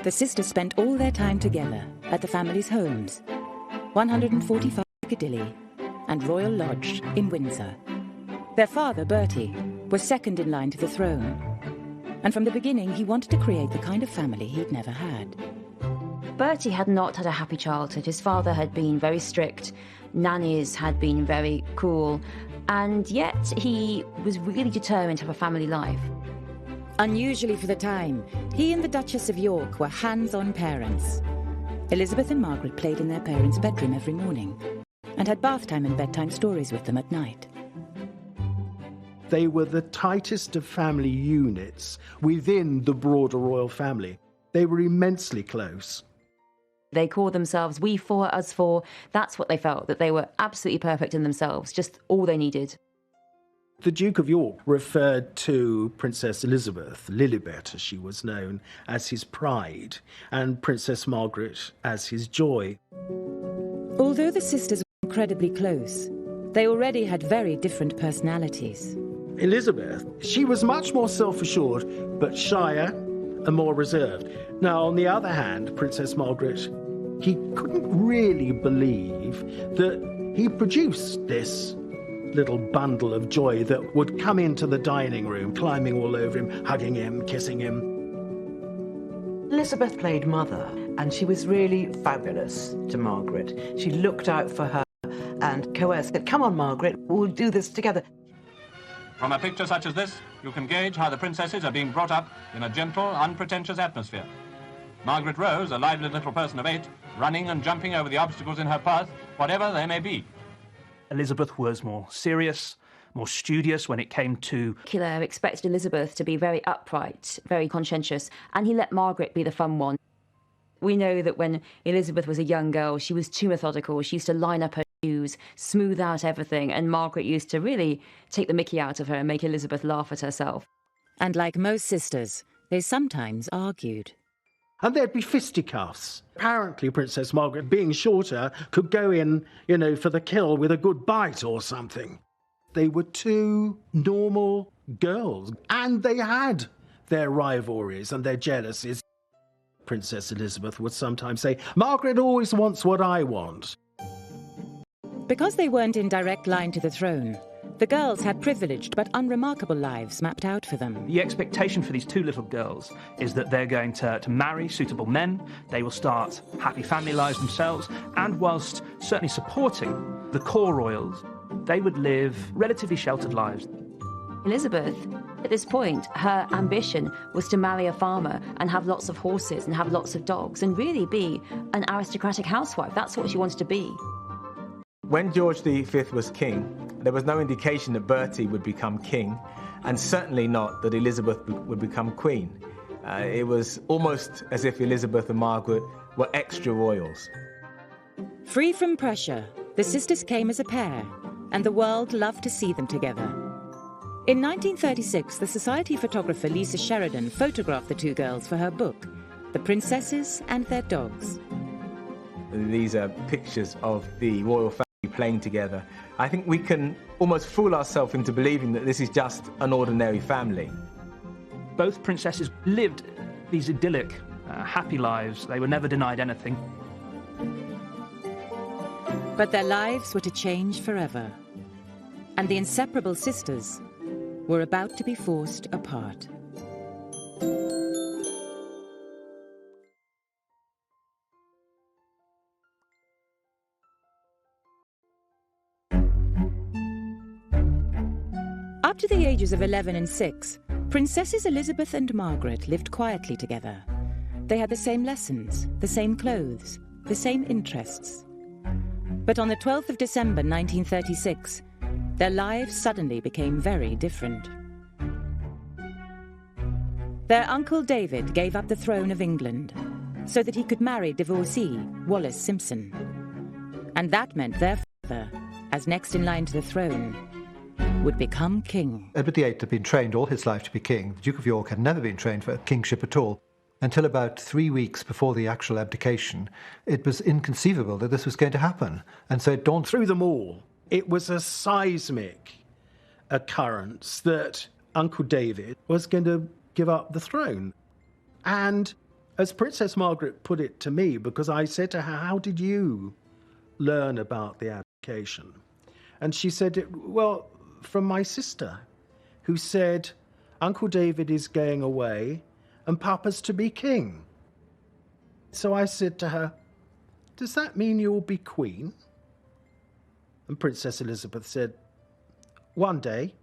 [SPEAKER 1] The sisters spent all their time together at the family's homes, 145 Piccadilly and Royal Lodge in Windsor. Their father, Bertie, was second in line to the throne. And from the beginning, he wanted to create the kind of family he'd never had.
[SPEAKER 3] Bertie had not had a happy childhood. His father had been very strict, nannies had been very cruel, and yet he was really determined to have a family life.
[SPEAKER 1] Unusually for the time, he and the Duchess of York were hands-on parents. Elizabeth and Margaret played in their parents' bedroom every morning and had bath time and bedtime stories with them at night.
[SPEAKER 7] They were the tightest of family units within the broader royal family. They were immensely close.
[SPEAKER 3] They called themselves we four, us four. That's what they felt, that they were absolutely perfect in themselves, just all they needed.
[SPEAKER 7] The Duke of York referred to Princess Elizabeth, Lilibet as she was known, as his pride, and Princess Margaret as his joy.
[SPEAKER 1] Although the sisters were incredibly close, they already had very different personalities.
[SPEAKER 7] Elizabeth, she was much more self-assured, but shyer and more reserved. Now, on the other hand, Princess Margaret, he couldn't really believe that he produced this little bundle of joy that would come into the dining room, climbing all over him, hugging him, kissing him.
[SPEAKER 10] Elizabeth played mother, and she was really fabulous to Margaret. She looked out for her and coerced, said, "Come on, Margaret, we'll do this together."
[SPEAKER 11] From a picture such as this, you can gauge how the princesses are being brought up in a gentle, unpretentious atmosphere. Margaret Rose, a lively little person of 8, running and jumping over the obstacles in her path, whatever they may be.
[SPEAKER 2] Elizabeth was more serious, more studious when it came to...
[SPEAKER 3] Killer expected Elizabeth to be very upright, very conscientious, and he let Margaret be the fun one. We know that when Elizabeth was a young girl, she was too methodical. She used to line up her shoes, smooth out everything, and Margaret used to really take the mickey out of her and make Elizabeth laugh at herself.
[SPEAKER 1] And like most sisters, they sometimes argued.
[SPEAKER 7] And there'd be fisticuffs. Apparently, Princess Margaret, being shorter, could go in, for the kill with a good bite or something. They were two normal girls, and they had their rivalries and their jealousies. Princess Elizabeth would sometimes say, "Margaret always wants what I want."
[SPEAKER 1] Because they weren't in direct line to the throne, the girls had privileged but unremarkable lives mapped out for them.
[SPEAKER 2] The expectation for these two little girls is that they're going to marry suitable men, they will start happy family lives themselves, and whilst certainly supporting the core royals, they would live relatively sheltered lives.
[SPEAKER 3] Elizabeth, at this point, her ambition was to marry a farmer and have lots of horses and have lots of dogs and really be an aristocratic housewife. That's what she wanted to be.
[SPEAKER 4] When George V was king, there was no indication that Bertie would become king, and certainly not that Elizabeth would become queen. It was almost as if Elizabeth and Margaret were extra royals.
[SPEAKER 1] Free from pressure, the sisters came as a pair, and the world loved to see them together. In 1936, the Society photographer Lisa Sheridan photographed the two girls for her book, The Princesses and Their Dogs.
[SPEAKER 4] These are pictures of the royal family playing together. I think we can almost fool ourselves into believing that this is just an ordinary family.
[SPEAKER 2] Both princesses lived these idyllic, happy lives. They were never denied anything.
[SPEAKER 1] But their lives were to change forever. And the inseparable sisters were about to be forced apart. Up to the ages of 11 and 6, Princesses Elizabeth and Margaret lived quietly together. They had the same lessons, the same clothes, the same interests. But on the 12th of December 1936, their lives suddenly became very different. Their uncle David gave up the throne of England so that he could marry divorcee Wallis Simpson. And that meant their father, as next in line to the throne, would become king.
[SPEAKER 6] Edward VIII had been trained all his life to be king. The Duke of York had never been trained for kingship at all. Until about 3 weeks before the actual abdication, it was inconceivable that this was going to happen. And so it dawned
[SPEAKER 7] through them all. It was a seismic occurrence that Uncle David was going to give up the throne. And as Princess Margaret put it to me, because I said to her, how did you learn about the abdication? And she said, well, from my sister, who said, Uncle David is going away and Papa's to be king. So I said to her, does that mean you'll be queen? And Princess Elizabeth said, one day.